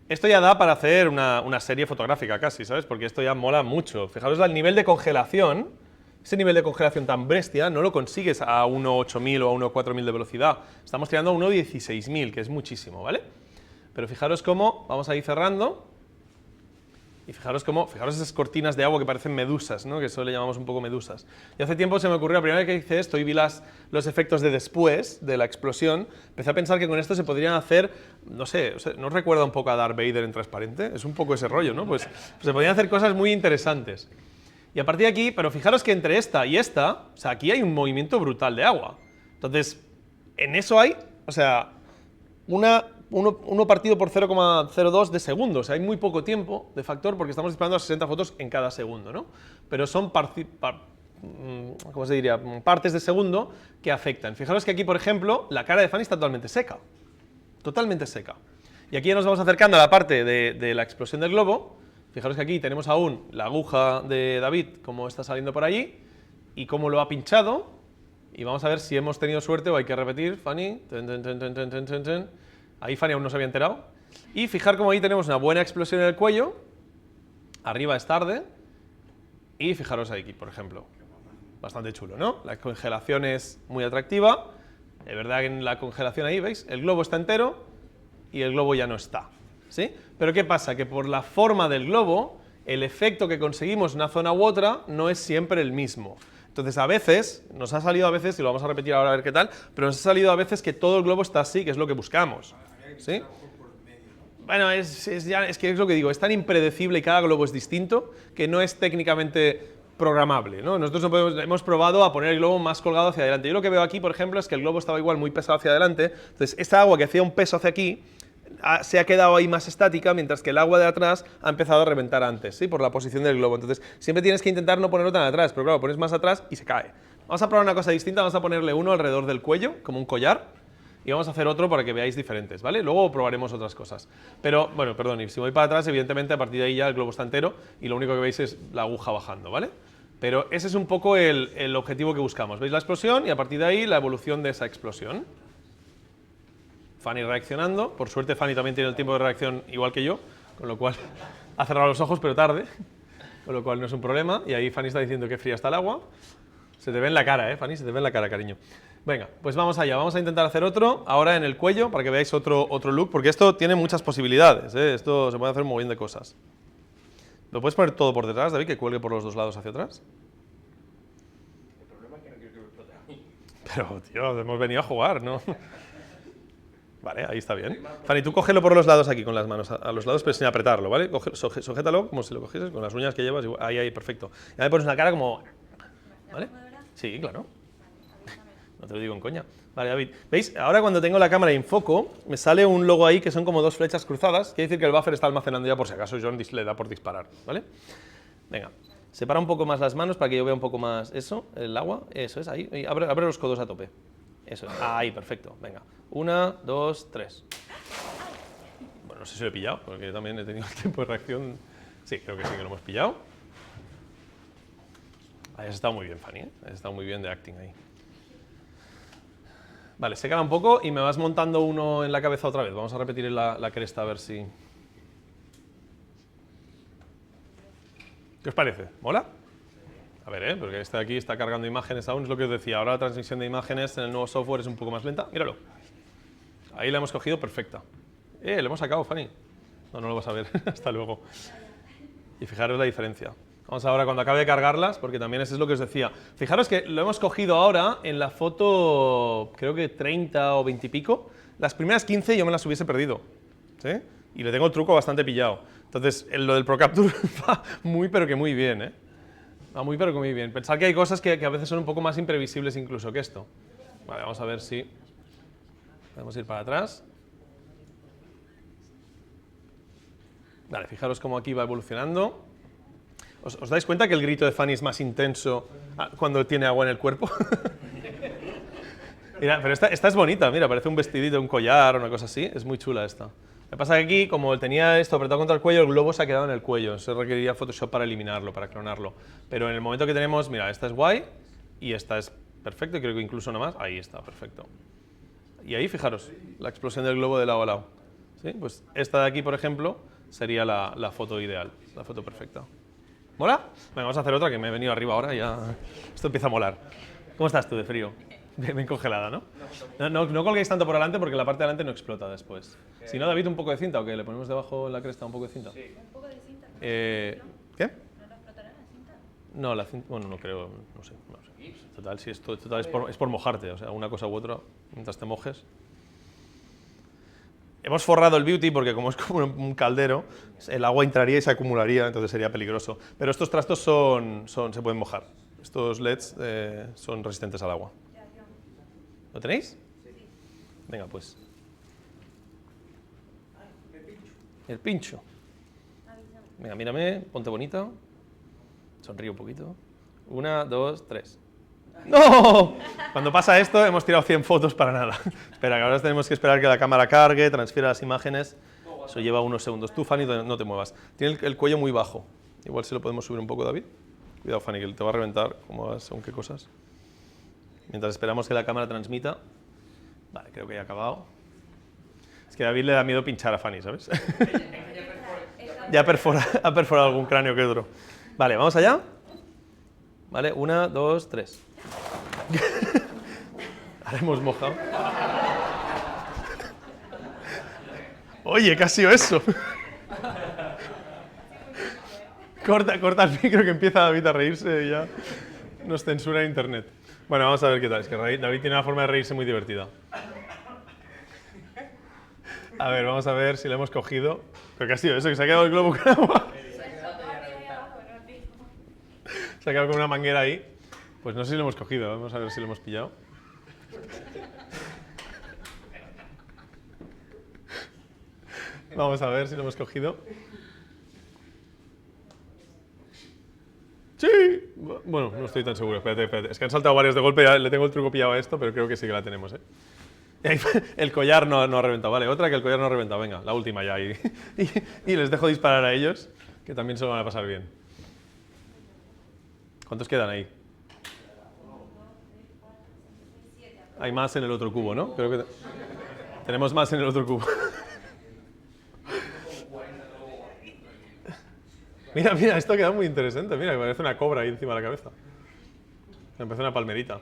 Esto ya da para hacer una serie fotográfica casi, ¿sabes? Porque esto ya mola mucho. Fijaros el nivel de congelación, ese nivel de congelación tan bestia, no lo consigues a 1.8000 o a 1.4000 de velocidad. Estamos tirando a 1.16000, que es muchísimo, ¿vale? Pero fijaros cómo vamos a ir cerrando. Y fijaros esas cortinas de agua que parecen medusas, ¿no? Que eso le llamamos un poco medusas. Y hace tiempo se me ocurrió, la primera vez que hice esto y vi los efectos de después de la explosión, empecé a pensar que con esto se podrían hacer, no sé, ¿no os recuerda un poco a Darth Vader en transparente? Es un poco ese rollo, ¿no? Pues se podrían hacer cosas muy interesantes. Y a partir de aquí, pero fijaros que entre esta y esta, o sea, aquí hay un movimiento brutal de agua. Entonces, en eso hay, o sea, uno partido por 0,02 de segundo. O sea, hay muy poco tiempo de factor porque estamos disparando a 60 fotos en cada segundo, ¿no? Pero son ¿cómo se diría? Partes de segundo que afectan. Fijaros que aquí, por ejemplo, la cara de Fanny está totalmente seca. Totalmente seca. Y aquí ya nos vamos acercando a la parte de la explosión del globo. Fijaros que aquí tenemos aún la aguja de David, cómo está saliendo por allí, y cómo lo ha pinchado. Y vamos a ver si hemos tenido suerte o hay que repetir. Fanny. Ahí Fanny aún no se había enterado. Y fijar cómo ahí tenemos una buena explosión en el cuello. Arriba es tarde. Y fijaros aquí, por ejemplo. Bastante chulo, ¿no? La congelación es muy atractiva. De verdad que en la congelación ahí, ¿veis? El globo está entero y el globo ya no está. ¿Sí? Pero ¿qué pasa? Que por la forma del globo, el efecto que conseguimos en una zona u otra no es siempre el mismo. Entonces, a veces, nos ha salido a veces, y lo vamos a repetir ahora a ver qué tal, pero nos ha salido a veces que todo el globo está así, que es lo que buscamos. ¿Sí? Bueno, es que es lo que digo, es tan impredecible y cada globo es distinto que no es técnicamente programable, ¿no? Nosotros hemos probado a poner el globo más colgado hacia adelante. Yo lo que veo aquí, por ejemplo, es que el globo estaba igual muy pesado hacia adelante, entonces esta agua que hacía un peso hacia aquí se ha quedado ahí más estática, mientras que el agua de atrás ha empezado a reventar antes, ¿sí? Por la posición del globo. Entonces, siempre tienes que intentar no ponerlo tan atrás, pero claro, pones más atrás y se cae. Vamos a probar una cosa distinta, vamos a ponerle uno alrededor del cuello, como un collar, y vamos a hacer otro para que veáis diferentes, ¿vale? Luego probaremos otras cosas. Pero, bueno, perdón, y si voy para atrás, evidentemente, a partir de ahí ya el globo está entero y lo único que veis es la aguja bajando, ¿vale? Pero ese es un poco el objetivo que buscamos. ¿Veis la explosión? Y a partir de ahí la evolución de esa explosión. Fanny reaccionando. Por suerte Fanny también tiene el tiempo de reacción igual que yo, con lo cual ha cerrado los ojos pero tarde, con lo cual no es un problema. Y ahí Fanny está diciendo que fría está el agua. Se te ve en la cara, Fanny, se te ve en la cara, cariño. Venga, pues vamos allá, vamos a intentar hacer otro, ahora en el cuello, para que veáis otro look, porque esto tiene muchas posibilidades, esto se puede hacer un montón de cosas. ¿Lo puedes poner todo por detrás, David, que cuelgue por los dos lados hacia atrás? El problema es que no quiero que me explote a mí. Pero, tío, hemos venido a jugar, ¿no? Vale, ahí está bien. Fanny, tú cógelo por los lados aquí, con las manos a los lados, pero sin apretarlo, ¿vale? Sujétalo como si lo cogieses con las uñas que llevas. Ahí, perfecto. Ya me pones una cara como... ¿Vale? Sí, claro. No te lo digo en coña. Vale, David. ¿Veis? Ahora cuando tengo la cámara en foco, me sale un logo ahí que son como dos flechas cruzadas. Quiere decir que el buffer está almacenando ya por si acaso John le da por disparar, ¿vale? Venga. Separa un poco más las manos para que yo vea un poco más eso, el agua. Eso es, ahí. Abre los codos a tope. Eso es. Ahí, perfecto. Venga. 1, 2, 3. Bueno, no sé si lo he pillado, porque también he tenido el tiempo de reacción. Sí, creo que sí que lo hemos pillado. Ahí has estado muy bien, Fanny, ¿eh? Has estado muy bien de acting ahí. Vale, sécala un poco y me vas montando uno en la cabeza otra vez. Vamos a repetir la cresta a ver si... ¿Qué os parece? ¿Mola? A ver, porque este de aquí está cargando imágenes aún, es lo que os decía. Ahora la transmisión de imágenes en el nuevo software es un poco más lenta. Míralo. Ahí la hemos cogido perfecta. Le hemos sacado, Fanny. No, no lo vas a ver. Hasta luego. Y fijaros la diferencia. Vamos ahora cuando acabe de cargarlas, porque también eso es lo que os decía. Fijaros que lo hemos cogido ahora en la foto, creo que 30 o 20 y pico. Las primeras 15 yo me las hubiese perdido. ¿Sí? Y le tengo el truco bastante pillado. Entonces, lo del ProCapture va muy, pero que muy bien, ¿eh? Va muy, pero que muy bien. Pensad que hay cosas que a veces son un poco más imprevisibles incluso que esto. Vale, vamos a ver si... Podemos ir para atrás. Vale, fijaros cómo aquí va evolucionando. ¿Os dais cuenta que el grito de Fanny es más intenso cuando tiene agua en el cuerpo? Mira, pero esta es bonita, mira, parece un vestidito, un collar o una cosa así. Es muy chula esta. Lo que pasa es que aquí, como tenía esto apretado contra el cuello, el globo se ha quedado en el cuello. Se requeriría Photoshop para eliminarlo, para clonarlo. Pero en el momento que tenemos, mira, esta es guay y esta es perfecto, y creo que incluso una más. Ahí está, perfecto. Y ahí, fijaros, la explosión del globo de lado a lado. ¿Sí? Pues esta de aquí, por ejemplo, sería la foto ideal, la foto perfecta. ¿Mola? Venga, vamos a hacer otra, que me he venido arriba ahora y ya esto empieza a molar. ¿Cómo estás tú de frío? Bien congelada, ¿no? No colguéis tanto por delante porque la parte de delante no explota después. Si no, David, un poco de cinta, ¿o qué? ¿Le ponemos debajo en la cresta un poco de cinta? Sí. Un poco de cinta. ¿Qué? ¿No lo explotará la cinta? No, la cinta, bueno, no creo, no sé. Total, sí, total es por mojarte, o sea, una cosa u otra, mientras te mojes. Hemos forrado el beauty porque como es como un caldero, el agua entraría y se acumularía, entonces sería peligroso. Pero estos trastos se pueden mojar. Estos LEDs son resistentes al agua. ¿Lo tenéis? Sí. Venga, pues. El pincho. Venga, mírame, ponte bonita. Sonríe un poquito. 1, 2, 3. ¡No! Cuando pasa esto, hemos tirado 100 fotos para nada. Espera, que ahora tenemos que esperar que la cámara cargue, transfiera las imágenes. Eso lleva unos segundos. Tú, Fanny, no te muevas. Tiene el cuello muy bajo. Igual si lo podemos subir un poco, David. Cuidado, Fanny, que te va a reventar, como hagas según qué cosas. Mientras esperamos que la cámara transmita. Vale, creo que ya ha acabado. Es que a David le da miedo pinchar a Fanny, ¿sabes? Ya ha perforado algún cráneo que otro. Vale, ¿vamos allá? Vale, 1, 2, 3. Ahora hemos mojado. Oye, ¿qué ha sido eso? Corta el micro que empieza David a reírse y ya nos censura en internet. Bueno, vamos a ver qué tal. Es que David tiene una forma de reírse muy divertida. A ver, vamos a ver si lo hemos cogido. ¿Pero qué ha sido eso? ¿Que se ha quedado el globo con agua? Se ha quedado con una manguera ahí. Pues no sé si lo hemos cogido. Vamos a ver si lo hemos pillado. Vamos a ver si lo hemos cogido. ¡Sí! Bueno, no estoy tan seguro. Espérate. Es que han saltado varios de golpe. Ya le tengo el truco pillado a esto, pero creo que sí que la tenemos, ¿eh? El collar no ha reventado. Vale, otra que el collar no ha reventado. Venga, la última ya. Y les dejo disparar a ellos, que también se lo van a pasar bien. ¿Cuántos quedan ahí? Hay más en el otro cubo, ¿no? Creo que tenemos más en el otro cubo. Mira, esto ha quedado muy interesante. Mira, que parece una cobra ahí encima de la cabeza. Me parece una palmerita.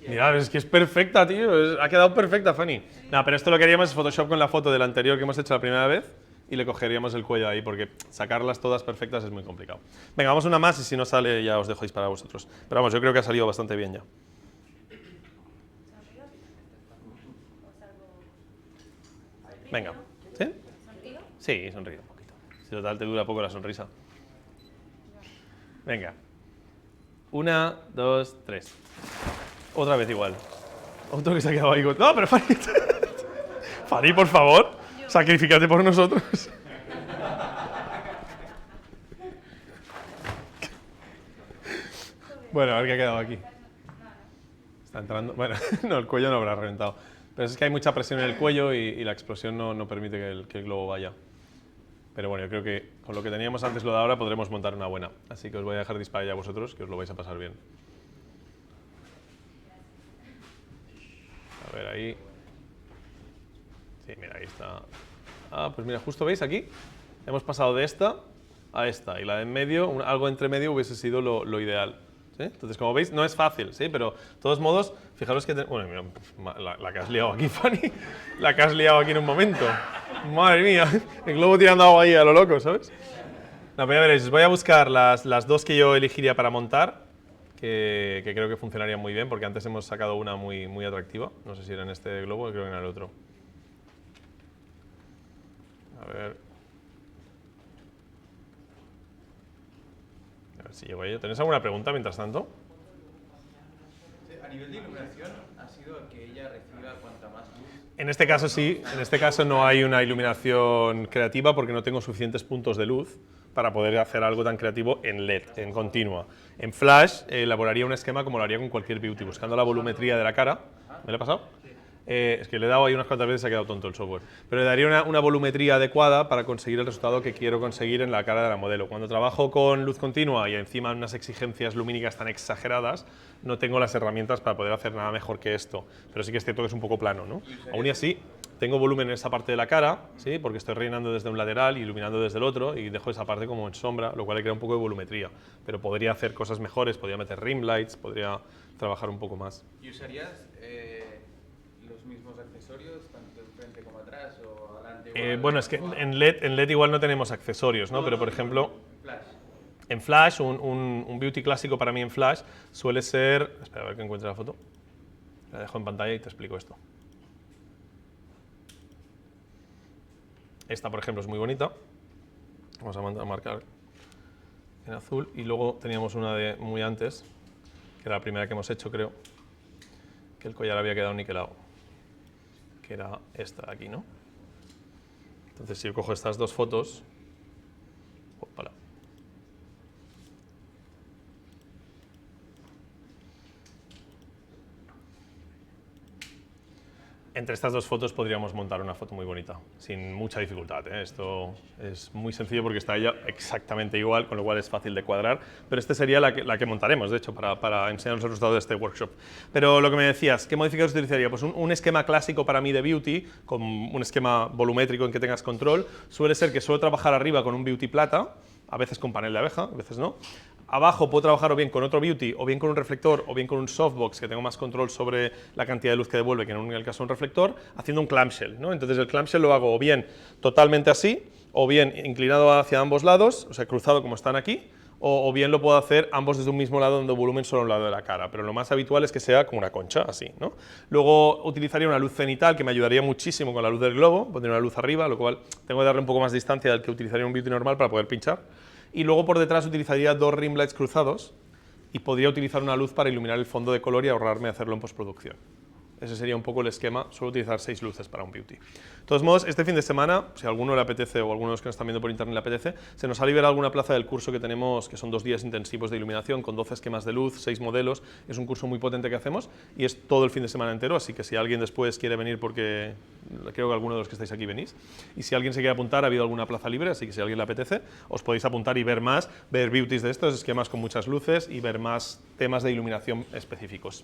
Mira, es que es perfecta, tío. Ha quedado perfecta, Fanny. No, pero esto lo que haríamos es Photoshop con la foto del anterior que hemos hecho la primera vez y le cogeríamos el cuello ahí, porque sacarlas todas perfectas es muy complicado. Venga, vamos una más y si no sale ya os dejo disparar a vosotros. Pero vamos, yo creo que ha salido bastante bien ya. Venga. ¿Sí? Sí, sonríe un poquito. Si total te dura poco la sonrisa. Venga. 1, 2, 3. Otra vez igual. Otro que se ha quedado ahí. No, pero Fanny. Fanny, por favor, sacrifícate por nosotros. Bueno, a ver qué ha quedado aquí. Está entrando. Bueno, no, el cuello no habrá reventado. Pero es que hay mucha presión en el cuello y la explosión no permite que el globo vaya. Pero bueno, yo creo que con lo que teníamos antes, lo de ahora, podremos montar una buena. Así que os voy a dejar disparar ya a vosotros, que os lo vais a pasar bien. A ver, ahí. Sí, mira, ahí está. Ah, pues mira, justo veis aquí. Hemos pasado de esta a esta. Y la de en medio, algo entre medio hubiese sido lo ideal. ¿Sí? Entonces, como veis, no es fácil, ¿sí? Pero, de todos modos, fijaros que... Bueno, mira, la que has liado aquí, Fanny. La que has liado aquí en un momento. Madre mía, el globo tirando agua ahí a lo loco, ¿sabes? No, pero ya veréis, os voy a buscar las dos que yo elegiría para montar, que creo que funcionarían muy bien, porque antes hemos sacado una muy atractiva. No sé si era en este globo, creo que era el otro. A ver si llego a ello. ¿Tenéis alguna pregunta mientras tanto? Sí, a nivel de iluminación, ha sido que ella reciba cuanta más luz. En este caso sí, en este caso no hay una iluminación creativa porque no tengo suficientes puntos de luz para poder hacer algo tan creativo en LED, en continua. En Flash elaboraría un esquema como lo haría con cualquier beauty, buscando la volumetría de la cara. ¿Me lo he pasado? Es que le he dado ahí unas cuantas veces y se ha quedado tonto el software. Pero le daría una volumetría adecuada para conseguir el resultado que quiero conseguir en la cara de la modelo. Cuando trabajo con luz continua y encima unas exigencias lumínicas tan exageradas, no tengo las herramientas para poder hacer nada mejor que esto. Pero sí que es cierto que es un poco plano, ¿no? Aún y así, tengo volumen en esa parte de la cara, ¿sí? Porque estoy rellenando desde un lateral y iluminando desde el otro y dejo esa parte como en sombra, lo cual le crea un poco de volumetría. Pero podría hacer cosas mejores, podría meter rim lights, podría trabajar un poco más. ¿Y usarías los mismos accesorios, tanto frente como atrás o adelante? Bueno, es que en LED igual no tenemos accesorios, ¿no? Pero por ejemplo, Flash. en Flash, un beauty clásico para mí en Flash suele ser... Espera, a ver que encuentre la foto. La dejo en pantalla y te explico esto. Esta, por ejemplo, es muy bonita. Vamos a marcar en azul. Y luego teníamos una de muy antes, que era la primera que hemos hecho, creo, que el collar había quedado niquelado, que era esta de aquí, ¿no? Entonces, si yo cojo estas dos fotos... Opala. Entre estas dos fotos podríamos montar una foto muy bonita, sin mucha dificultad, ¿eh? Esto es muy sencillo porque está ella exactamente igual, con lo cual es fácil de cuadrar, pero esta sería la que montaremos, de hecho, para enseñaros el resultado de este workshop. Pero lo que me decías, ¿qué modificadores utilizaría? Pues un esquema clásico para mí de beauty, con un esquema volumétrico en que tengas control, suele ser que suelo trabajar arriba con un beauty plata, a veces con panel de abeja, a veces no. Abajo puedo trabajar o bien con otro beauty, o bien con un reflector, o bien con un softbox, que tengo más control sobre la cantidad de luz que devuelve que en el caso de un reflector, haciendo un clamshell, ¿no? Entonces el clamshell lo hago o bien totalmente así, o bien inclinado hacia ambos lados, o sea, cruzado como están aquí, o bien lo puedo hacer ambos desde un mismo lado, donde volumen solo un lado de la cara, pero lo más habitual es que sea como una concha, así, ¿no? Luego utilizaría una luz cenital que me ayudaría muchísimo con la luz del globo, pondría una luz arriba, lo cual tengo que darle un poco más distancia del que utilizaría un beauty normal para poder pinchar. Y luego por detrás utilizaría dos rim lights cruzados y podría utilizar una luz para iluminar el fondo de color y ahorrarme hacerlo en postproducción. Ese sería un poco el esquema. Suelo utilizar 6 luces para un beauty. De todos modos, este fin de semana, si a alguno le apetece o a alguno de los que nos están viendo por internet le apetece, se nos ha liberado alguna plaza del curso que tenemos, que son 2 días intensivos de iluminación con 12 esquemas de luz, 6 modelos. Es un curso muy potente que hacemos y es todo el fin de semana entero, así que si alguien después quiere venir, porque creo que alguno de los que estáis aquí venís, y si alguien se quiere apuntar, ha habido alguna plaza libre, así que si a alguien le apetece, os podéis apuntar y ver más, ver beauties de estos, esquemas con muchas luces y ver más temas de iluminación específicos.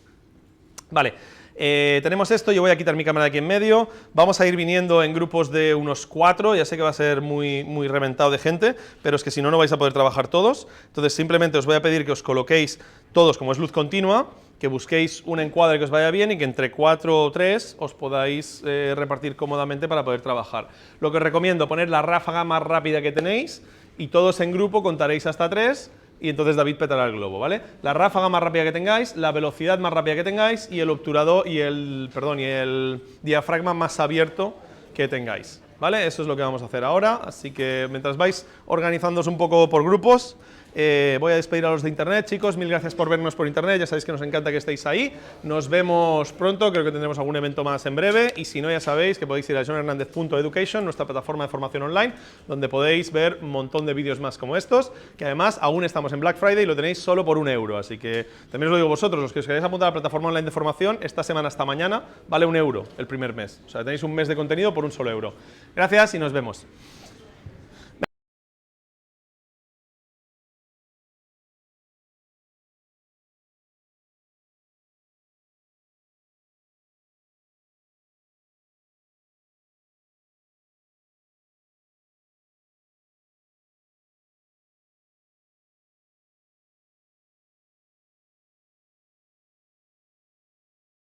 Vale, tenemos esto, yo voy a quitar mi cámara de aquí en medio, vamos a ir viniendo en grupos de unos 4, ya sé que va a ser muy reventado de gente, pero es que si no, no vais a poder trabajar todos, entonces simplemente os voy a pedir que os coloquéis todos, como es luz continua, que busquéis un encuadre que os vaya bien y que entre 4 o 3 os podáis repartir cómodamente para poder trabajar. Lo que os recomiendo, poner la ráfaga más rápida que tenéis y todos en grupo contaréis hasta 3, y entonces David petará el globo, ¿vale? La ráfaga más rápida que tengáis, la velocidad más rápida que tengáis y el obturador y el diafragma más abierto que tengáis, ¿vale? Eso es lo que vamos a hacer ahora, así que mientras vais organizándoos un poco por grupos, Voy a despedir a los de internet, chicos, mil gracias por vernos por internet, ya sabéis que nos encanta que estéis ahí, nos vemos pronto, creo que tendremos algún evento más en breve, y si no, ya sabéis que podéis ir a johnhernandez.education, nuestra plataforma de formación online, donde podéis ver un montón de vídeos más como estos, que además aún estamos en Black Friday y lo tenéis solo por €1, así que también os lo digo vosotros, los que os queráis apuntar a la plataforma online de formación, esta semana hasta mañana vale €1 el primer mes, o sea, tenéis un mes de contenido por un solo euro. Gracias y nos vemos.